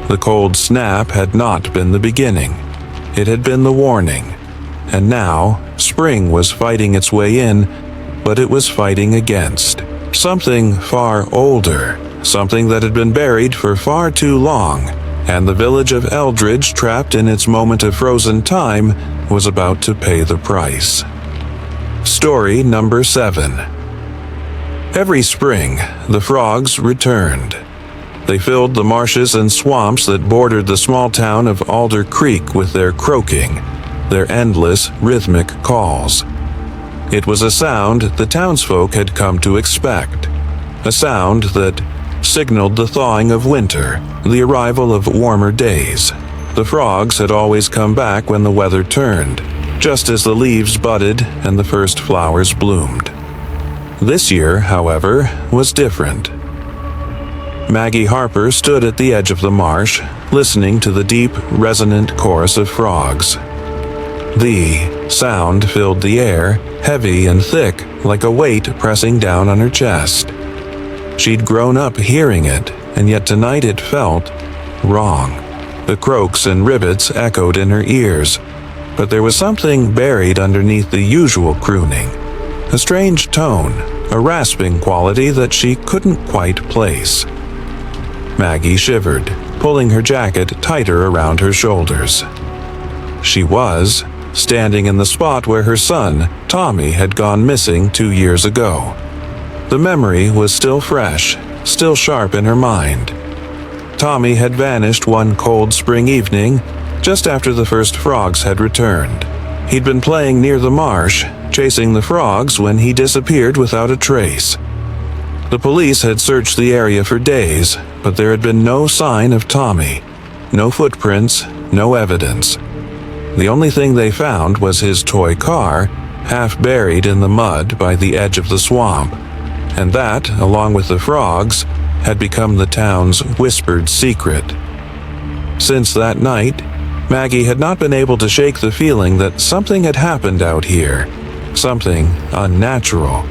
The cold snap had not been the beginning. It had been the warning. And now, spring was fighting its way in, but it was fighting against something far older, something that had been buried for far too long, and the village of Eldridge, trapped in its moment of frozen time, was about to pay the price. Story number 7. Every spring, the frogs returned. They filled the marshes and swamps that bordered the small town of Alder Creek with their croaking, their endless, rhythmic calls. It was a sound the townsfolk had come to expect, a sound that signaled the thawing of winter, the arrival of warmer days. The frogs had always come back when the weather turned, just as the leaves budded and the first flowers bloomed. This year, however, was different. Maggie Harper stood at the edge of the marsh, listening to the deep, resonant chorus of frogs. The sound filled the air, heavy and thick, like a weight pressing down on her chest. She'd grown up hearing it, and yet tonight it felt wrong. The croaks and rivets echoed in her ears, but there was something buried underneath the usual crooning, a strange tone, a rasping quality that she couldn't quite place. Maggie shivered, pulling her jacket tighter around her shoulders. She was standing in the spot where her son, Tommy, had gone missing 2 years ago. The memory was still fresh, still sharp in her mind. Tommy had vanished one cold spring evening, just after the first frogs had returned. He'd been playing near the marsh, chasing the frogs, when he disappeared without a trace. The police had searched the area for days, but there had been no sign of Tommy. No footprints, no evidence. The only thing they found was his toy car, half buried in the mud by the edge of the swamp. And that, along with the frogs, had become the town's whispered secret. Since that night, Maggie had not been able to shake the feeling that something had happened out here, something unnatural.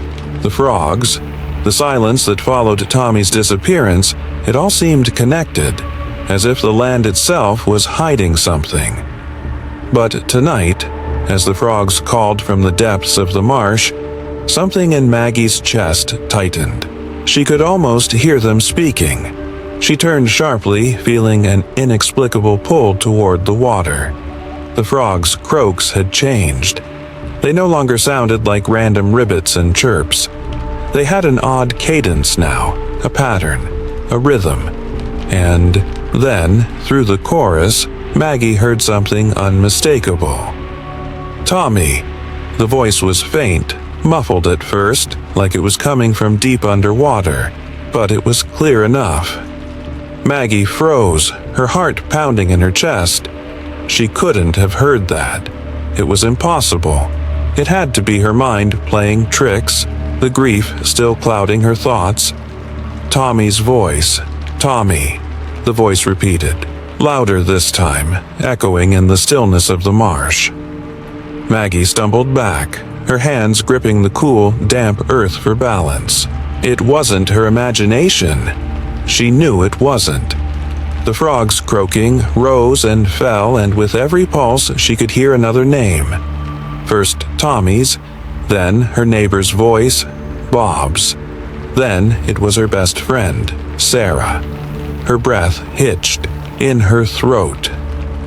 The frogs, the silence that followed Tommy's disappearance, it all seemed connected, as if the land itself was hiding something. But tonight, as the frogs called from the depths of the marsh, something in Maggie's chest tightened. She could almost hear them speaking. She turned sharply, feeling an inexplicable pull toward the water. The frogs' croaks had changed. They no longer sounded like random rivets and chirps. They had an odd cadence now, a pattern, a rhythm. And then, through the chorus, Maggie heard something unmistakable. Tommy, The voice was faint, muffled at first, like it was coming from deep underwater, but it was clear enough. Maggie froze, her heart pounding in her chest. She couldn't have heard that. It was impossible. It had to be her mind playing tricks, the grief still clouding her thoughts. Tommy's voice. Tommy, the voice repeated, louder this time, echoing in the stillness of the marsh. Maggie stumbled back, her hands gripping the cool, damp earth for balance. It wasn't her imagination. She knew it wasn't. The frogs croaking rose and fell, and with every pulse she could hear another name. First Tommy's, then her neighbor's voice, Bob's. Then it was her best friend, Sarah. Her breath hitched in her throat.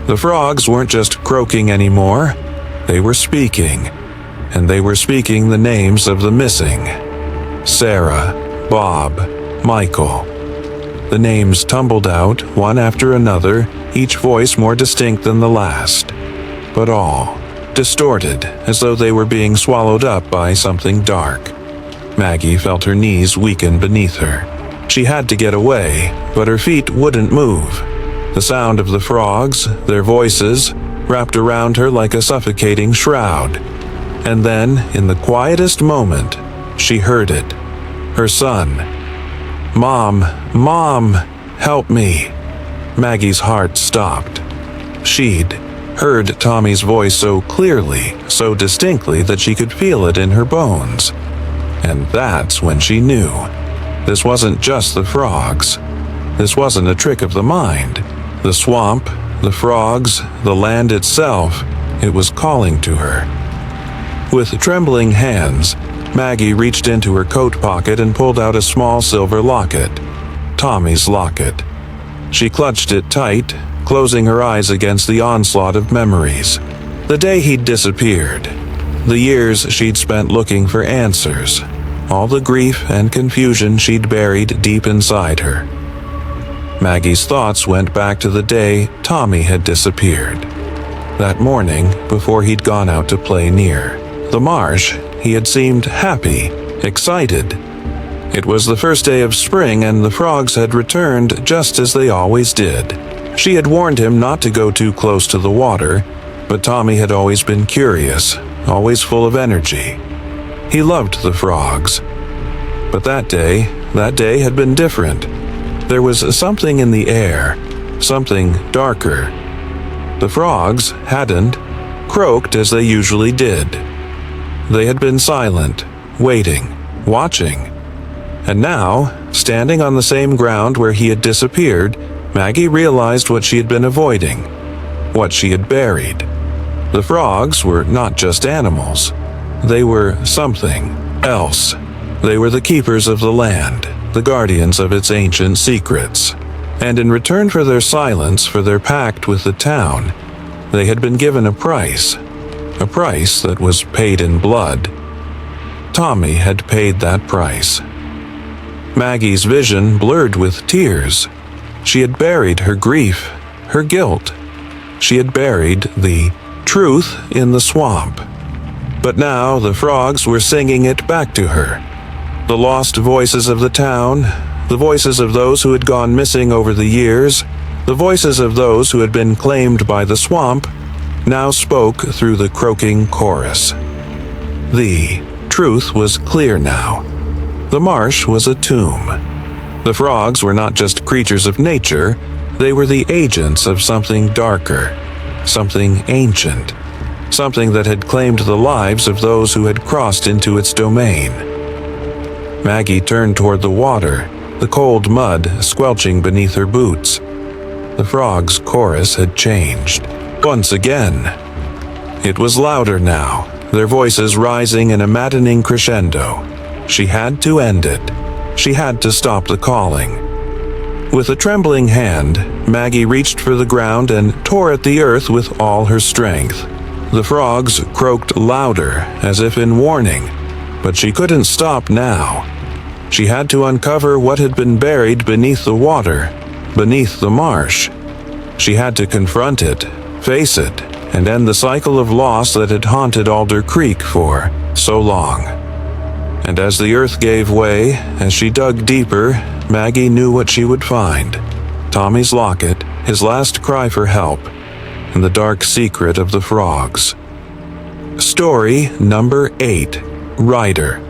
The frogs weren't just croaking anymore. They were speaking, and they were speaking the names of the missing. Sarah, Bob, Michael. The names tumbled out, one after another, each voice more distinct than the last. But all distorted, as though they were being swallowed up by something dark. Maggie felt her knees weaken beneath her. She had to get away, but her feet wouldn't move. The sound of the frogs, their voices, wrapped around her like a suffocating shroud. And then, in the quietest moment, she heard it. Her son. "Mom, Mom, help me." Maggie's heart stopped. She'd heard Tommy's voice so clearly, so distinctly that she could feel it in her bones. And that's when she knew. This wasn't just the frogs. This wasn't a trick of the mind. The swamp, the frogs, the land itself, it was calling to her. With trembling hands, Maggie reached into her coat pocket and pulled out a small silver locket. Tommy's locket. She clutched it tight, closing her eyes against the onslaught of memories. The day he'd disappeared. The years she'd spent looking for answers. All the grief and confusion she'd buried deep inside her. Maggie's thoughts went back to the day Tommy had disappeared. That morning, before he'd gone out to play near the marsh, he had seemed happy, excited. It was the first day of spring, and the frogs had returned just as they always did. She had warned him not to go too close to the water, but Tommy had always been curious, always full of energy. He loved the frogs. But that day had been different. There was something in the air, something darker. The frogs hadn't croaked as they usually did. They had been silent, waiting, watching. And now, standing on the same ground where he had disappeared, Maggie realized what she had been avoiding, what she had buried. The frogs were not just animals. They were something else. They were the keepers of the land, the guardians of its ancient secrets. And in return for their silence, for their pact with the town, they had been given a price that was paid in blood. Tommy had paid that price. Maggie's vision blurred with tears. She had buried her grief, her guilt. She had buried the truth in the swamp. But now the frogs were singing it back to her. The lost voices of the town, the voices of those who had gone missing over the years, the voices of those who had been claimed by the swamp, now spoke through the croaking chorus. The truth was clear now. The marsh was a tomb. The frogs were not just creatures of nature, they were the agents of something darker, something ancient, something that had claimed the lives of those who had crossed into its domain. Maggie turned toward the water, the cold mud squelching beneath her boots. The frogs' chorus had changed. Once again. It was louder now, their voices rising in a maddening crescendo. She had to end it. She had to stop the calling. With a trembling hand, Maggie reached for the ground and tore at the earth with all her strength. The frogs croaked louder, as if in warning, but she couldn't stop now. She had to uncover what had been buried beneath the water, beneath the marsh. She had to confront it, face it, and end the cycle of loss that had haunted Alder Creek for so long. And as the earth gave way, as she dug deeper, Maggie knew what she would find. Tommy's locket, his last cry for help, and the dark secret of the frogs. Story number 8. Ryder.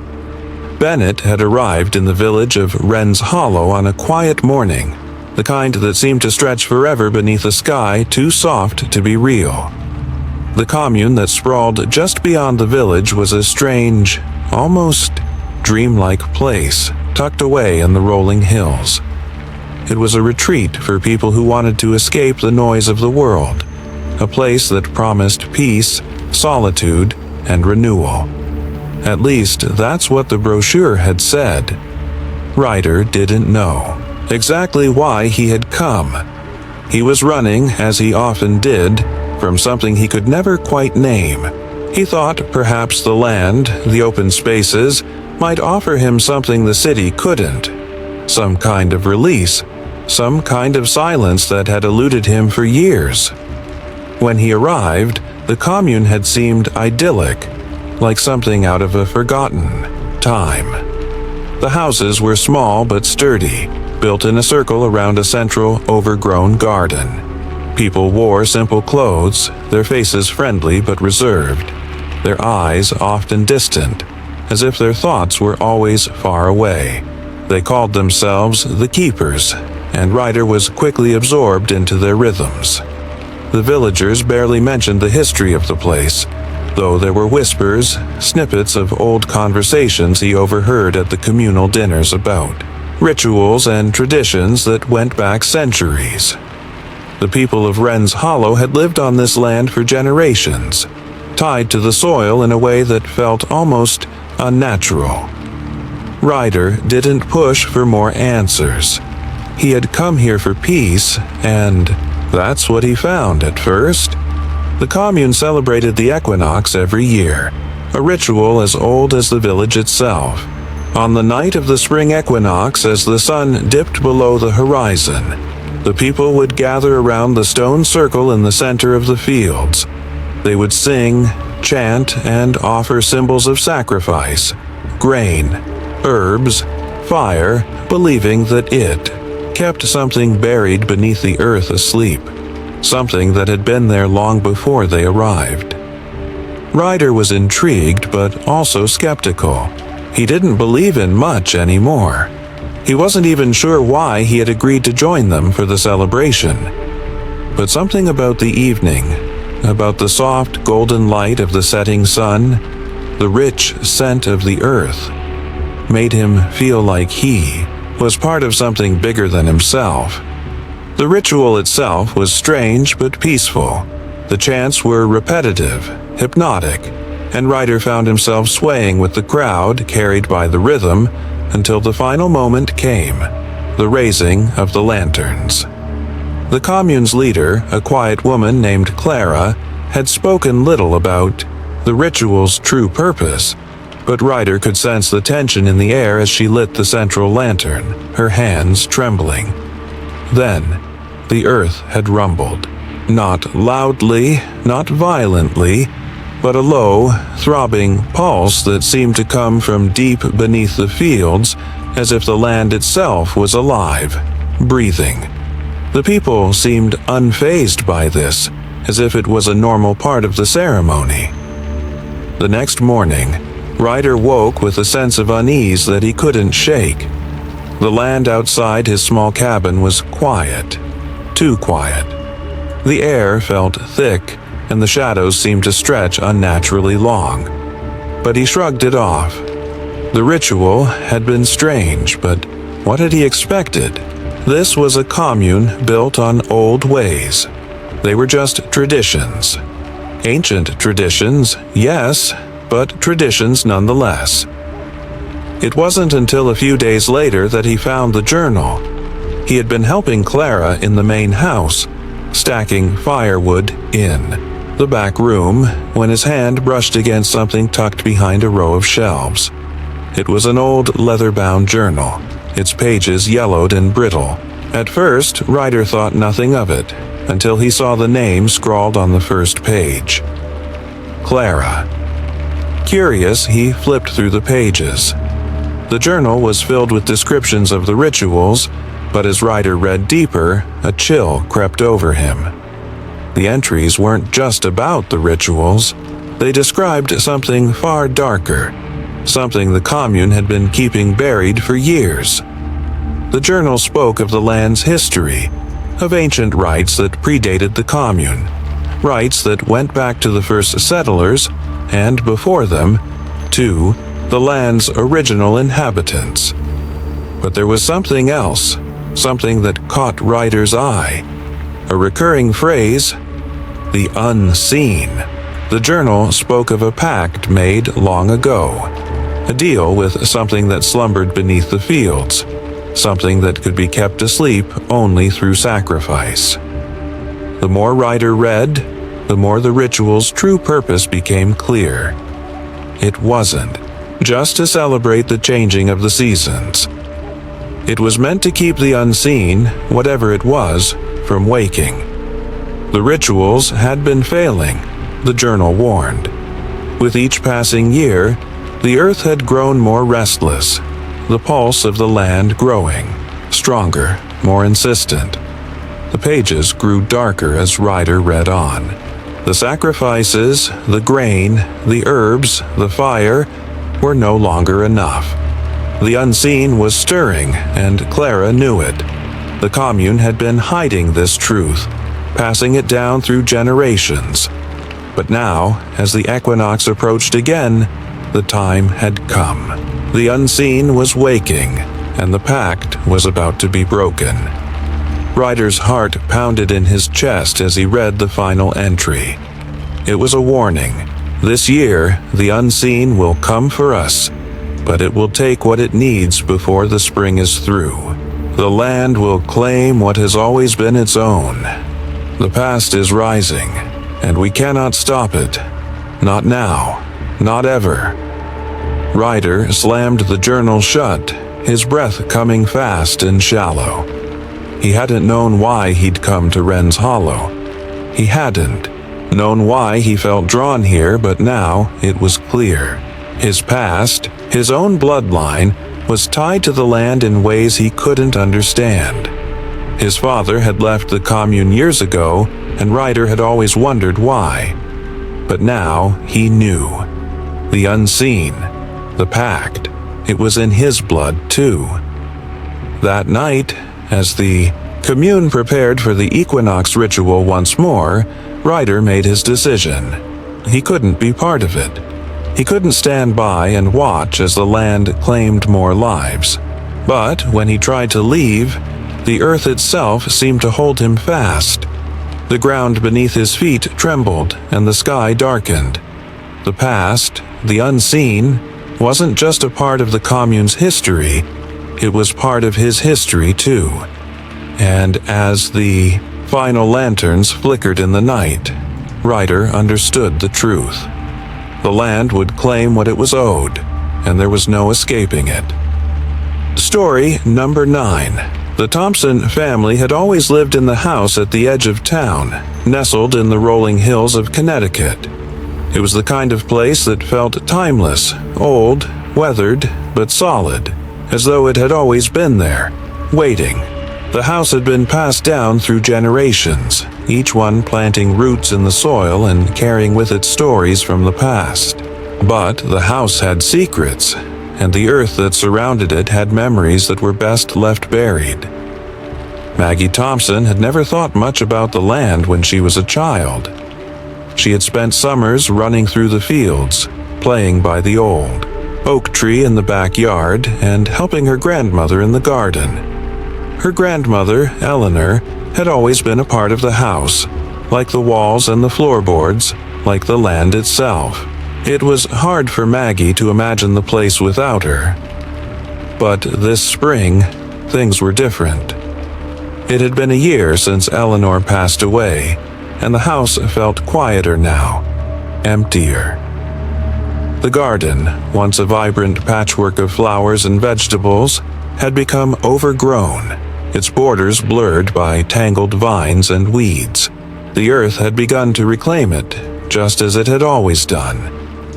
Bennett had arrived in the village of Wren's Hollow on a quiet morning, the kind that seemed to stretch forever beneath a sky too soft to be real. The commune that sprawled just beyond the village was a strange, almost dreamlike place tucked away in the rolling hills. It was a retreat for people who wanted to escape the noise of the world, a place that promised peace, solitude, and renewal. At least, that's what the brochure had said. Ryder didn't know exactly why he had come. He was running, as he often did, from something he could never quite name. He thought perhaps the land, the open spaces, might offer him something the city couldn't. Some kind of release, some kind of silence that had eluded him for years. When he arrived, the commune had seemed idyllic, like something out of a forgotten time. The houses were small but sturdy, built in a circle around a central, overgrown garden. People wore simple clothes, their faces friendly but reserved, their eyes often distant, as if their thoughts were always far away. They called themselves the Keepers, and Ryder was quickly absorbed into their rhythms. The villagers barely mentioned the history of the place, though there were whispers, snippets of old conversations he overheard at the communal dinners about rituals and traditions that went back centuries. The people of Wren's Hollow had lived on this land for generations, tied to the soil in a way that felt almost unnatural. Ryder didn't push for more answers. He had come here for peace, and that's what he found at first. The commune celebrated the equinox every year, a ritual as old as the village itself. On the night of the spring equinox, as the sun dipped below the horizon, the people would gather around the stone circle in the center of the fields. They would sing, chant, and offer symbols of sacrifice, grain, herbs, fire, believing that it kept something buried beneath the earth asleep, something that had been there long before they arrived. Ryder was intrigued but also skeptical. He didn't believe in much anymore. He wasn't even sure why he had agreed to join them for the celebration. But something about the evening, about the soft golden light of the setting sun, the rich scent of the earth, made him feel like he was part of something bigger than himself. The ritual itself was strange but peaceful. The chants were repetitive, hypnotic, and Ryder found himself swaying with the crowd, carried by the rhythm, until the final moment came, the raising of the lanterns. The commune's leader, a quiet woman named Clara, had spoken little about the ritual's true purpose, but Ryder could sense the tension in the air as she lit the central lantern, her hands trembling. Then, the earth had rumbled. Not loudly, not violently, but a low, throbbing pulse that seemed to come from deep beneath the fields, as if the land itself was alive, breathing. The people seemed unfazed by this, as if it was a normal part of the ceremony. The next morning, Ryder woke with a sense of unease that he couldn't shake. The land outside his small cabin was quiet, too quiet. The air felt thick, and the shadows seemed to stretch unnaturally long. But he shrugged it off. The ritual had been strange, but what had he expected? This was a commune built on old ways. They were just traditions. Ancient traditions, yes, but traditions nonetheless. It wasn't until a few days later that he found the journal. He had been helping Clara in the main house, stacking firewood in the back room, when his hand brushed against something tucked behind a row of shelves. It was an old leather-bound journal, its pages yellowed and brittle. At first, Ryder thought nothing of it. until he saw the name scrawled on the first page. Clara. Curious, he flipped through the pages. The journal was filled with descriptions of the rituals, but as Ryder read deeper, a chill crept over him. The entries weren't just about the rituals. They described something far darker, something the commune had been keeping buried for years. The journal spoke of the land's history, of ancient rites that predated the commune, rites that went back to the first settlers, and before them, to the land's original inhabitants. But there was something else, something that caught Ryder's eye. A recurring phrase, the unseen. The journal spoke of a pact made long ago, a deal with something that slumbered beneath the fields, something that could be kept asleep only through sacrifice. The more Ryder read, the more the ritual's true purpose became clear. It wasn't just to celebrate the changing of the seasons. It was meant to keep the unseen, whatever it was, from waking. The rituals had been failing, the journal warned. With each passing year, the earth had grown more restless, the pulse of the land growing, stronger, more insistent. The pages grew darker as Ryder read on. The sacrifices, the grain, the herbs, the fire were no longer enough. The unseen was stirring, and Clara knew it. The commune had been hiding this truth, passing it down through generations. But now, as the equinox approached again, the time had come. The unseen was waking, and the pact was about to be broken. Ryder's heart pounded in his chest as he read the final entry. It was a warning. This year, the unseen will come for us, but it will take what it needs before the spring is through. The land will claim what has always been its own. The past is rising, and we cannot stop it. Not now. Not ever. Ryder slammed the journal shut, his breath coming fast and shallow. He hadn't known why he'd come to Wren's Hollow. He hadn't known why he felt drawn here, but now it was clear. His past, his own bloodline, was tied to the land in ways he couldn't understand. His father had left the commune years ago, and Ryder had always wondered why. But now he knew. The unseen, the pact, it was in his blood too. That night, as the commune prepared for the equinox ritual once more, Ryder made his decision. He couldn't be part of it. He couldn't stand by and watch as the land claimed more lives. But when he tried to leave, the earth itself seemed to hold him fast. The ground beneath his feet trembled and the sky darkened. The past, the unseen, wasn't just a part of the commune's history, it was part of his history too. And as the final lanterns flickered in the night, Ryder understood the truth. The land would claim what it was owed, and there was no escaping it. Story number 9. The Thompson family had always lived in the house at the edge of town, nestled in the rolling hills of Connecticut. It was the kind of place that felt timeless, old, weathered, but solid, as though it had always been there, waiting. The house had been passed down through generations, each one planting roots in the soil and carrying with it stories from the past. But the house had secrets, and the earth that surrounded it had memories that were best left buried. Maggie Thompson had never thought much about the land when she was a child. She had spent summers running through the fields, playing by the old oak tree in the backyard, and helping her grandmother in the garden. Her grandmother, Eleanor, had always been a part of the house, like the walls and the floorboards, like the land itself. It was hard for Maggie to imagine the place without her. But this spring, things were different. It had been a year since Eleanor passed away, and the house felt quieter now, emptier. The garden, once a vibrant patchwork of flowers and vegetables, had become overgrown. its borders blurred by tangled vines and weeds. The earth had begun to reclaim it, just as it had always done.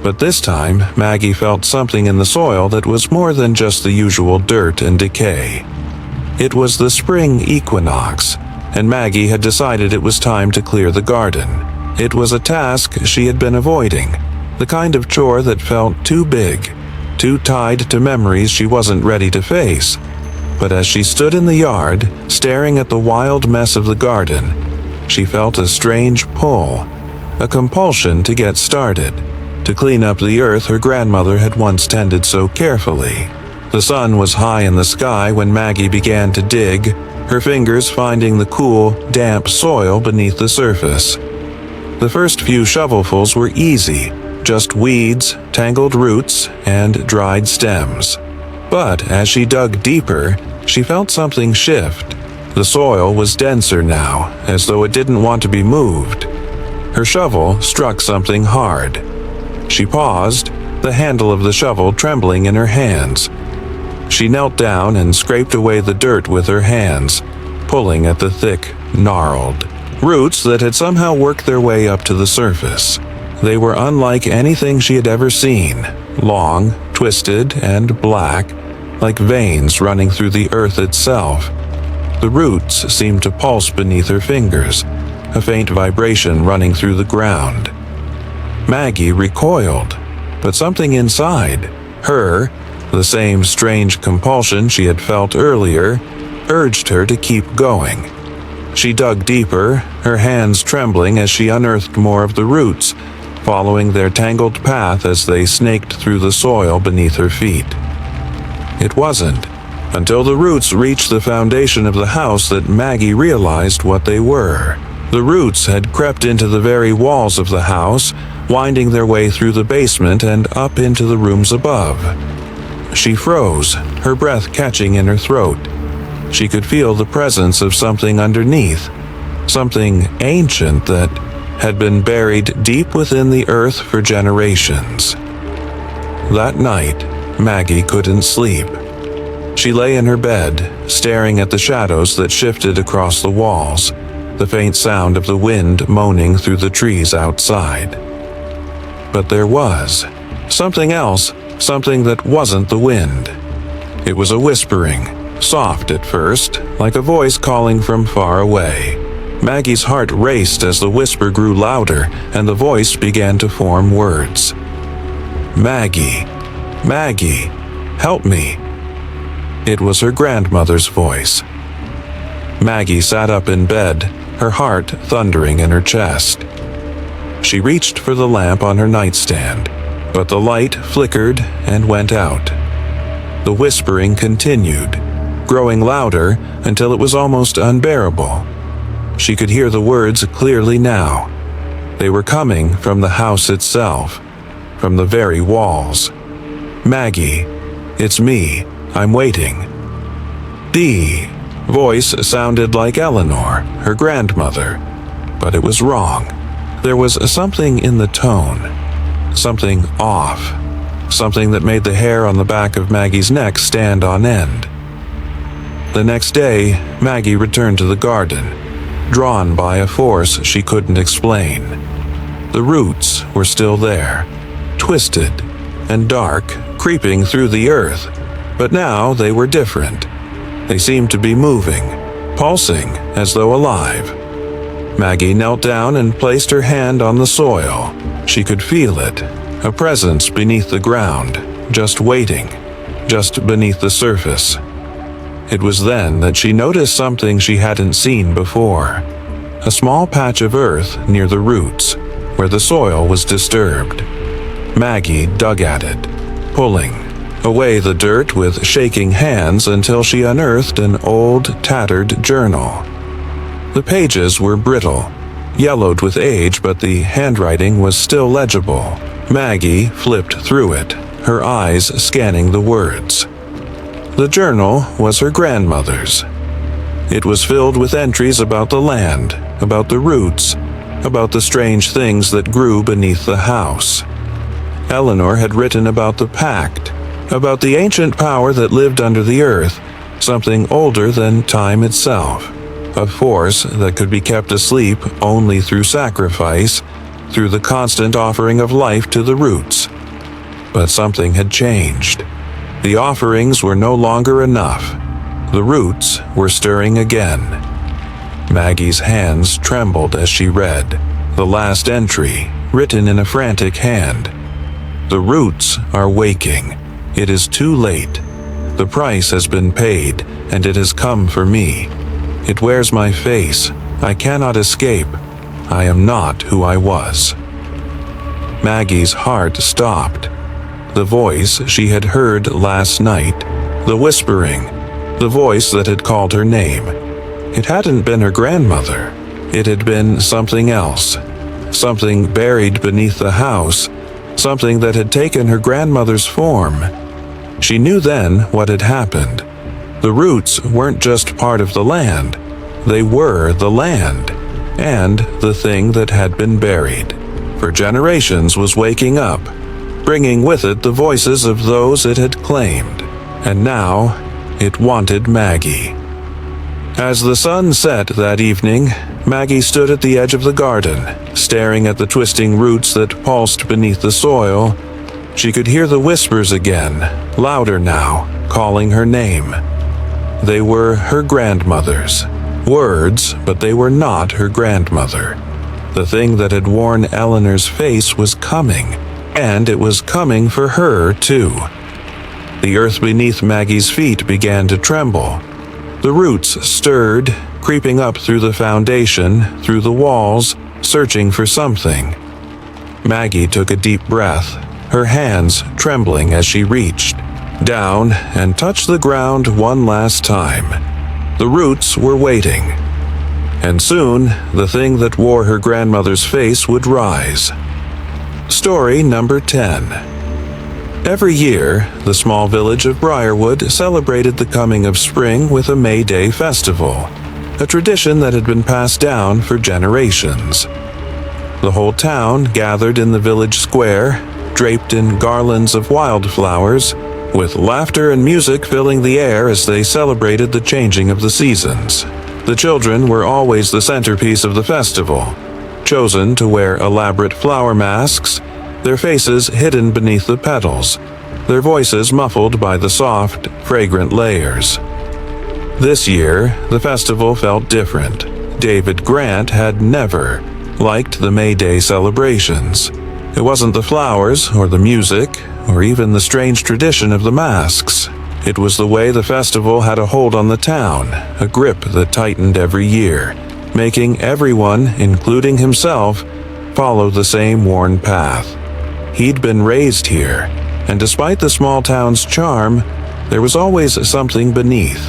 But this time, Maggie felt something in the soil that was more than just the usual dirt and decay. It was the spring equinox, and Maggie had decided it was time to clear the garden. It was a task she had been avoiding, the kind of chore that felt too big, too tied to memories she wasn't ready to face. But as she stood in the yard, staring at the wild mess of the garden, she felt a strange pull, a compulsion to get started, to clean up the earth her grandmother had once tended so carefully. The sun was high in the sky when Maggie began to dig, her fingers finding the cool, damp soil beneath the surface. The first few shovelfuls were easy, just weeds, tangled roots, and dried stems. But as she dug deeper, she felt something shift. The soil was denser now, as though it didn't want to be moved. Her shovel struck something hard. She paused, the handle of the shovel trembling in her hands. She knelt down and scraped away the dirt with her hands, pulling at the thick, gnarled roots that had somehow worked their way up to the surface. They were unlike anything she had ever seen, long, twisted, and black, like veins running through the earth itself. The roots seemed to pulse beneath her fingers, a faint vibration running through the ground. Maggie recoiled, but something inside her, the same strange compulsion she had felt earlier, urged her to keep going. She dug deeper, her hands trembling as she unearthed more of the roots, following their tangled path as they snaked through the soil beneath her feet. It wasn't until the roots reached the foundation of the house that Maggie realized what they were. The roots had crept into the very walls of the house, winding their way through the basement and up into the rooms above. She froze, her breath catching in her throat. She could feel the presence of something underneath, something ancient that had been buried deep within the earth for generations. That night, Maggie couldn't sleep. She lay in her bed, staring at the shadows that shifted across the walls, the faint sound of the wind moaning through the trees outside. But there was something else, something that wasn't the wind. It was a whispering, soft at first, like a voice calling from far away. Maggie's heart raced as the whisper grew louder and the voice began to form words. "Maggie, Maggie, help me." It was her grandmother's voice. Maggie sat up in bed, her heart thundering in her chest. She reached for the lamp on her nightstand, but the light flickered and went out. The whispering continued, growing louder until it was almost unbearable. She could hear the words clearly now. They were coming from the house itself, from the very walls. "Maggie, it's me. I'm waiting." The voice sounded like Eleanor, her grandmother, but it was wrong. There was something in the tone, something off, something that made the hair on the back of Maggie's neck stand on end. The next day, Maggie returned to the garden, drawn by a force she couldn't explain. The roots were still there, twisted and dark, creeping through the earth, but now they were different. They seemed to be moving, pulsing as though alive. Maggie knelt down and placed her hand on the soil. She could feel it, a presence beneath the ground, just waiting, just beneath the surface. It was then that she noticed something she hadn't seen before. A small patch of earth near the roots, where the soil was disturbed. Maggie dug at it, pulling away the dirt with shaking hands until she unearthed an old, tattered journal. The pages were brittle, yellowed with age, but the handwriting was still legible. Maggie flipped through it, her eyes scanning the words. The journal was her grandmother's. It was filled with entries about the land, about the roots, about the strange things that grew beneath the house. Eleanor had written about the pact, about the ancient power that lived under the earth, something older than time itself, a force that could be kept asleep only through sacrifice, through the constant offering of life to the roots. But something had changed. The offerings were no longer enough. The roots were stirring again. Maggie's hands trembled as she read the last entry, written in a frantic hand. The roots are waking. It is too late. The price has been paid, and it has come for me. It wears my face. I cannot escape. I am not who I was. Maggie's heart stopped. The voice she had heard last night, the whispering, the voice that had called her name. It hadn't been her grandmother. It had been something else. Something buried beneath the house. Something that had taken her grandmother's form. She knew then what had happened. The roots weren't just part of the land. They were the land, and the thing that had been buried for generations was waking up, bringing with it the voices of those it had claimed, and now it wanted Maggie. As the sun set that evening, Maggie stood at the edge of the garden, staring at the twisting roots that pulsed beneath the soil. She could hear the whispers again, louder now, calling her name. They were her grandmother's. Words, but they were not her grandmother. The thing that had worn Eleanor's face was coming, and it was coming for her, too. The earth beneath Maggie's feet began to tremble. The roots stirred, creeping up through the foundation, through the walls, searching for something. Maggie took a deep breath, her hands trembling as she reached down and touched the ground one last time. The roots were waiting, and soon the thing that wore her grandmother's face would rise. Story number 10. Every year, the small village of Briarwood celebrated the coming of spring with a May Day festival, a tradition that had been passed down for generations. The whole town gathered in the village square, draped in garlands of wildflowers, with laughter and music filling the air as they celebrated the changing of the seasons. The children were always the centerpiece of the festival, chosen to wear elaborate flower masks, their faces hidden beneath the petals, their voices muffled by the soft, fragrant layers. This year, the festival felt different. David Grant had never liked the May Day celebrations. It wasn't the flowers or the music, or even the strange tradition of the masks. It was the way the festival had a hold on the town, a grip that tightened every year, making everyone, including himself, follow the same worn path. He'd been raised here, and despite the small town's charm, there was always something beneath,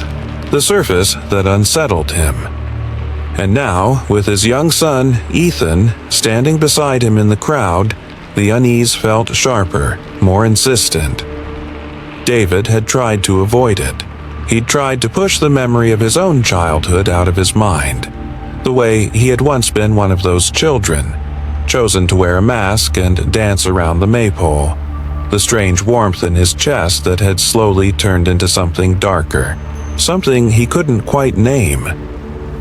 the surface that unsettled him. And now, with his young son, Ethan, standing beside him in the crowd, the unease felt sharper, more insistent. David had tried to avoid it. He'd tried to push the memory of his own childhood out of his mind, the way he had once been one of those children, chosen to wear a mask and dance around the maypole, the strange warmth in his chest that had slowly turned into something darker, something he couldn't quite name.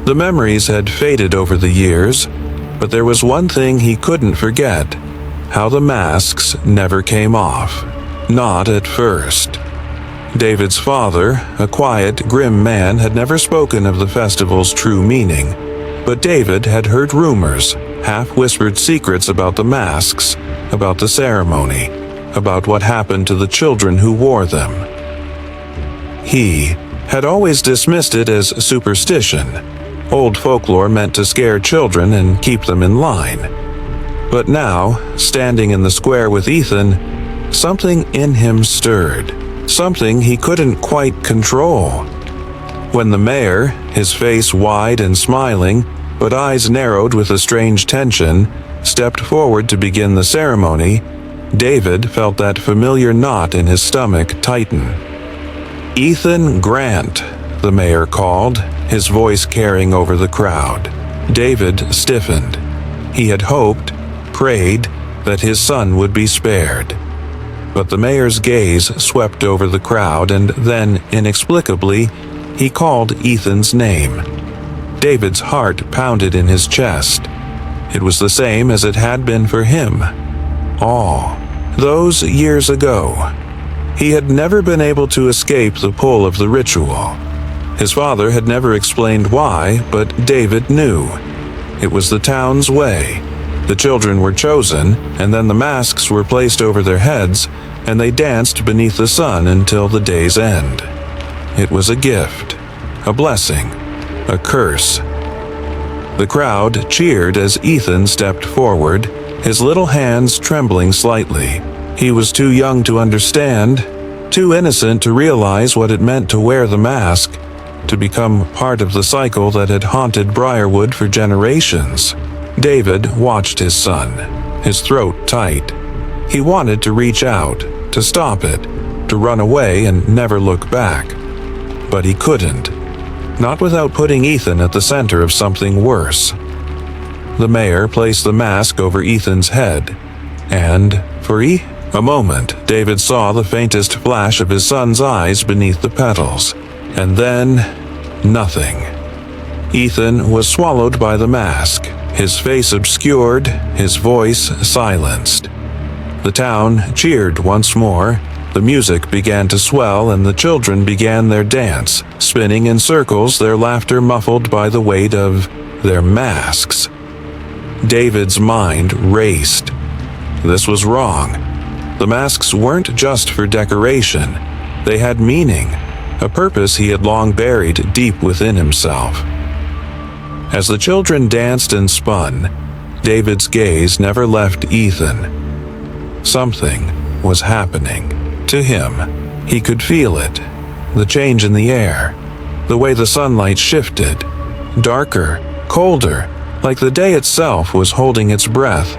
The memories had faded over the years, but there was one thing he couldn't forget: how the masks never came off. Not at first. David's father, a quiet, grim man, had never spoken of the festival's true meaning, but David had heard rumors, half-whispered secrets about the masks, about the ceremony, about what happened to the children who wore them. He had always dismissed it as superstition, old folklore meant to scare children and keep them in line. But now, standing in the square with Ethan, something in him stirred, something he couldn't quite control. When the mayor, his face wide and smiling, but eyes narrowed with a strange tension, stepped forward to begin the ceremony, David felt that familiar knot in his stomach tighten. "Ethan Grant," the mayor called, his voice carrying over the crowd. David stiffened. He had hoped, prayed, that his son would be spared. But the mayor's gaze swept over the crowd, and then, inexplicably, He called Ethan's name. David's heart pounded in his chest. It was the same as it had been for him. All those years ago. He had never been able to escape the pull of the ritual. His father had never explained why, but David knew. It was the town's way. The children were chosen, and then the masks were placed over their heads, and they danced beneath the sun until the day's end. It was a gift, a blessing, a curse. The crowd cheered as Ethan stepped forward, his little hands trembling slightly. He was too young to understand, too innocent to realize what it meant to wear the mask, to become part of the cycle that had haunted Briarwood for generations. David watched his son, his throat tight. He wanted to reach out, to stop it, to run away and never look back. But he couldn't. Not without putting Ethan at the center of something worse. The mayor placed the mask over Ethan's head, and for a moment, David saw the faintest flash of his son's eyes beneath the petals. And then, nothing. Ethan was swallowed by the mask, his face obscured, his voice silenced. The town cheered once more. The music began to swell and the children began their dance, spinning in circles, their laughter muffled by the weight of their masks. David's mind raced. This was wrong. The masks weren't just for decoration. They had meaning, a purpose he had long buried deep within himself. As the children danced and spun, David's gaze never left Ethan. Something was happening to him. He could feel it, the change in the air, the way the sunlight shifted, darker, colder, like the day itself was holding its breath.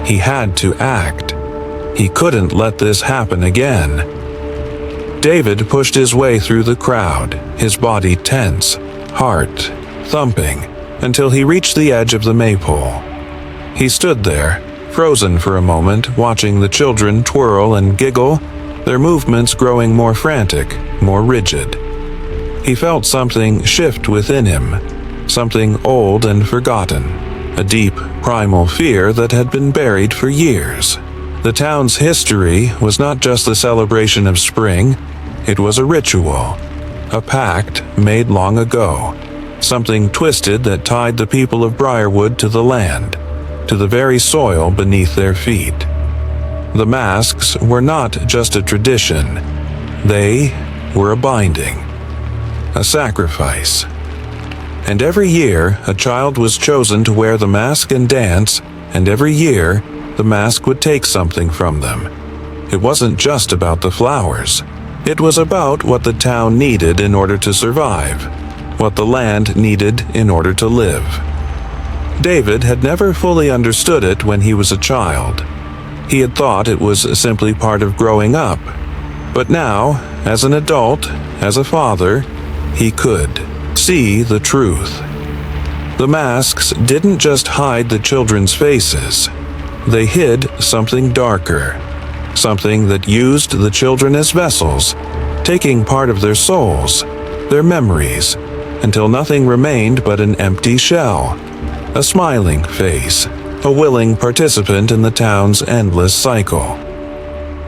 He had to act. He couldn't let this happen again. David pushed his way through the crowd, his body tense, heart thumping, until he reached the edge of the maypole. He stood there, frozen for a moment, watching the children twirl and giggle, their movements growing more frantic, more rigid. He felt something shift within him, something old and forgotten, a deep, primal fear that had been buried for years. The town's history was not just the celebration of spring, it was a ritual, a pact made long ago, something twisted that tied the people of Briarwood to the land, to the very soil beneath their feet. The masks were not just a tradition, they were a binding, a sacrifice. And every year, a child was chosen to wear the mask and dance, and every year, the mask would take something from them. It wasn't just about the flowers. It was about what the town needed in order to survive, what the land needed in order to live. David had never fully understood it when he was a child. He had thought it was simply part of growing up. But now, as an adult, as a father, he could see the truth. The masks didn't just hide the children's faces. They hid something darker, something that used the children as vessels, taking part of their souls, their memories, until nothing remained but an empty shell, a smiling face, a willing participant in the town's endless cycle.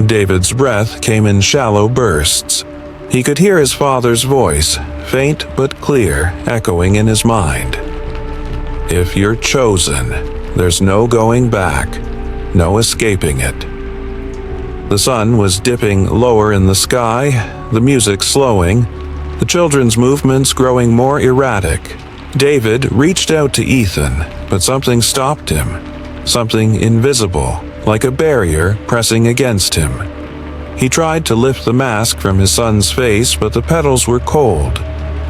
David's breath came in shallow bursts. He could hear his father's voice, faint but clear, echoing in his mind. If you're chosen, there's no going back, no escaping it. The sun was dipping lower in the sky, the music slowing, the children's movements growing more erratic. David reached out to Ethan, but something stopped him, something invisible, like a barrier pressing against him. He tried to lift the mask from his son's face, but the petals were cold,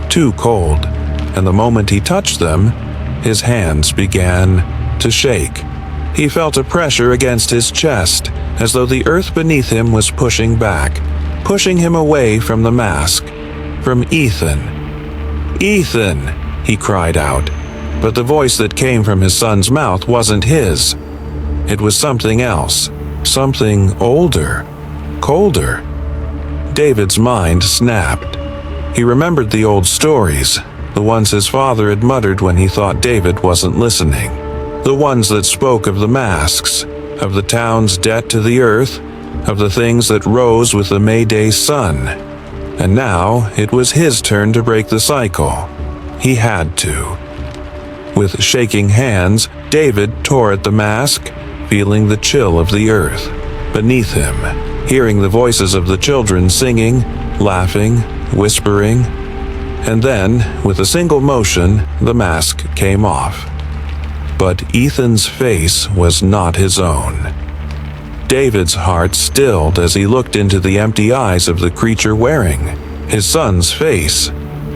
too cold, and the moment he touched them, his hands began to shake. He felt a pressure against his chest, as though the earth beneath him was pushing back, pushing him away from the mask, from Ethan. "Ethan!" he cried out, but the voice that came from his son's mouth wasn't his. It was something else, something older, colder. David's mind snapped. He remembered the old stories, the ones his father had muttered when he thought David wasn't listening. The ones that spoke of the masks, of the town's debt to the earth, of the things that rose with the May Day sun. And now it was his turn to break the cycle. He had to. With shaking hands, David tore at the mask, feeling the chill of the earth beneath him, hearing the voices of the children singing, laughing, whispering. And then, with a single motion, the mask came off. But Ethan's face was not his own. David's heart stilled as he looked into the empty eyes of the creature wearing his son's face.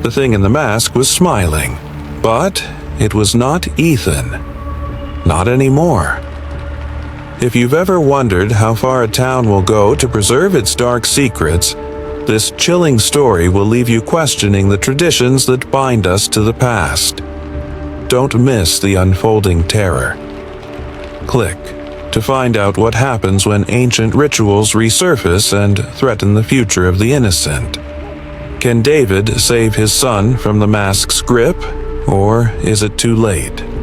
The thing in the mask was smiling, but it was not Ethan. Not anymore. If you've ever wondered how far a town will go to preserve its dark secrets, this chilling story will leave you questioning the traditions that bind us to the past. Don't miss the unfolding terror. Click to find out what happens when ancient rituals resurface and threaten the future of the innocent. Can David save his son from the mask's grip, or is it too late?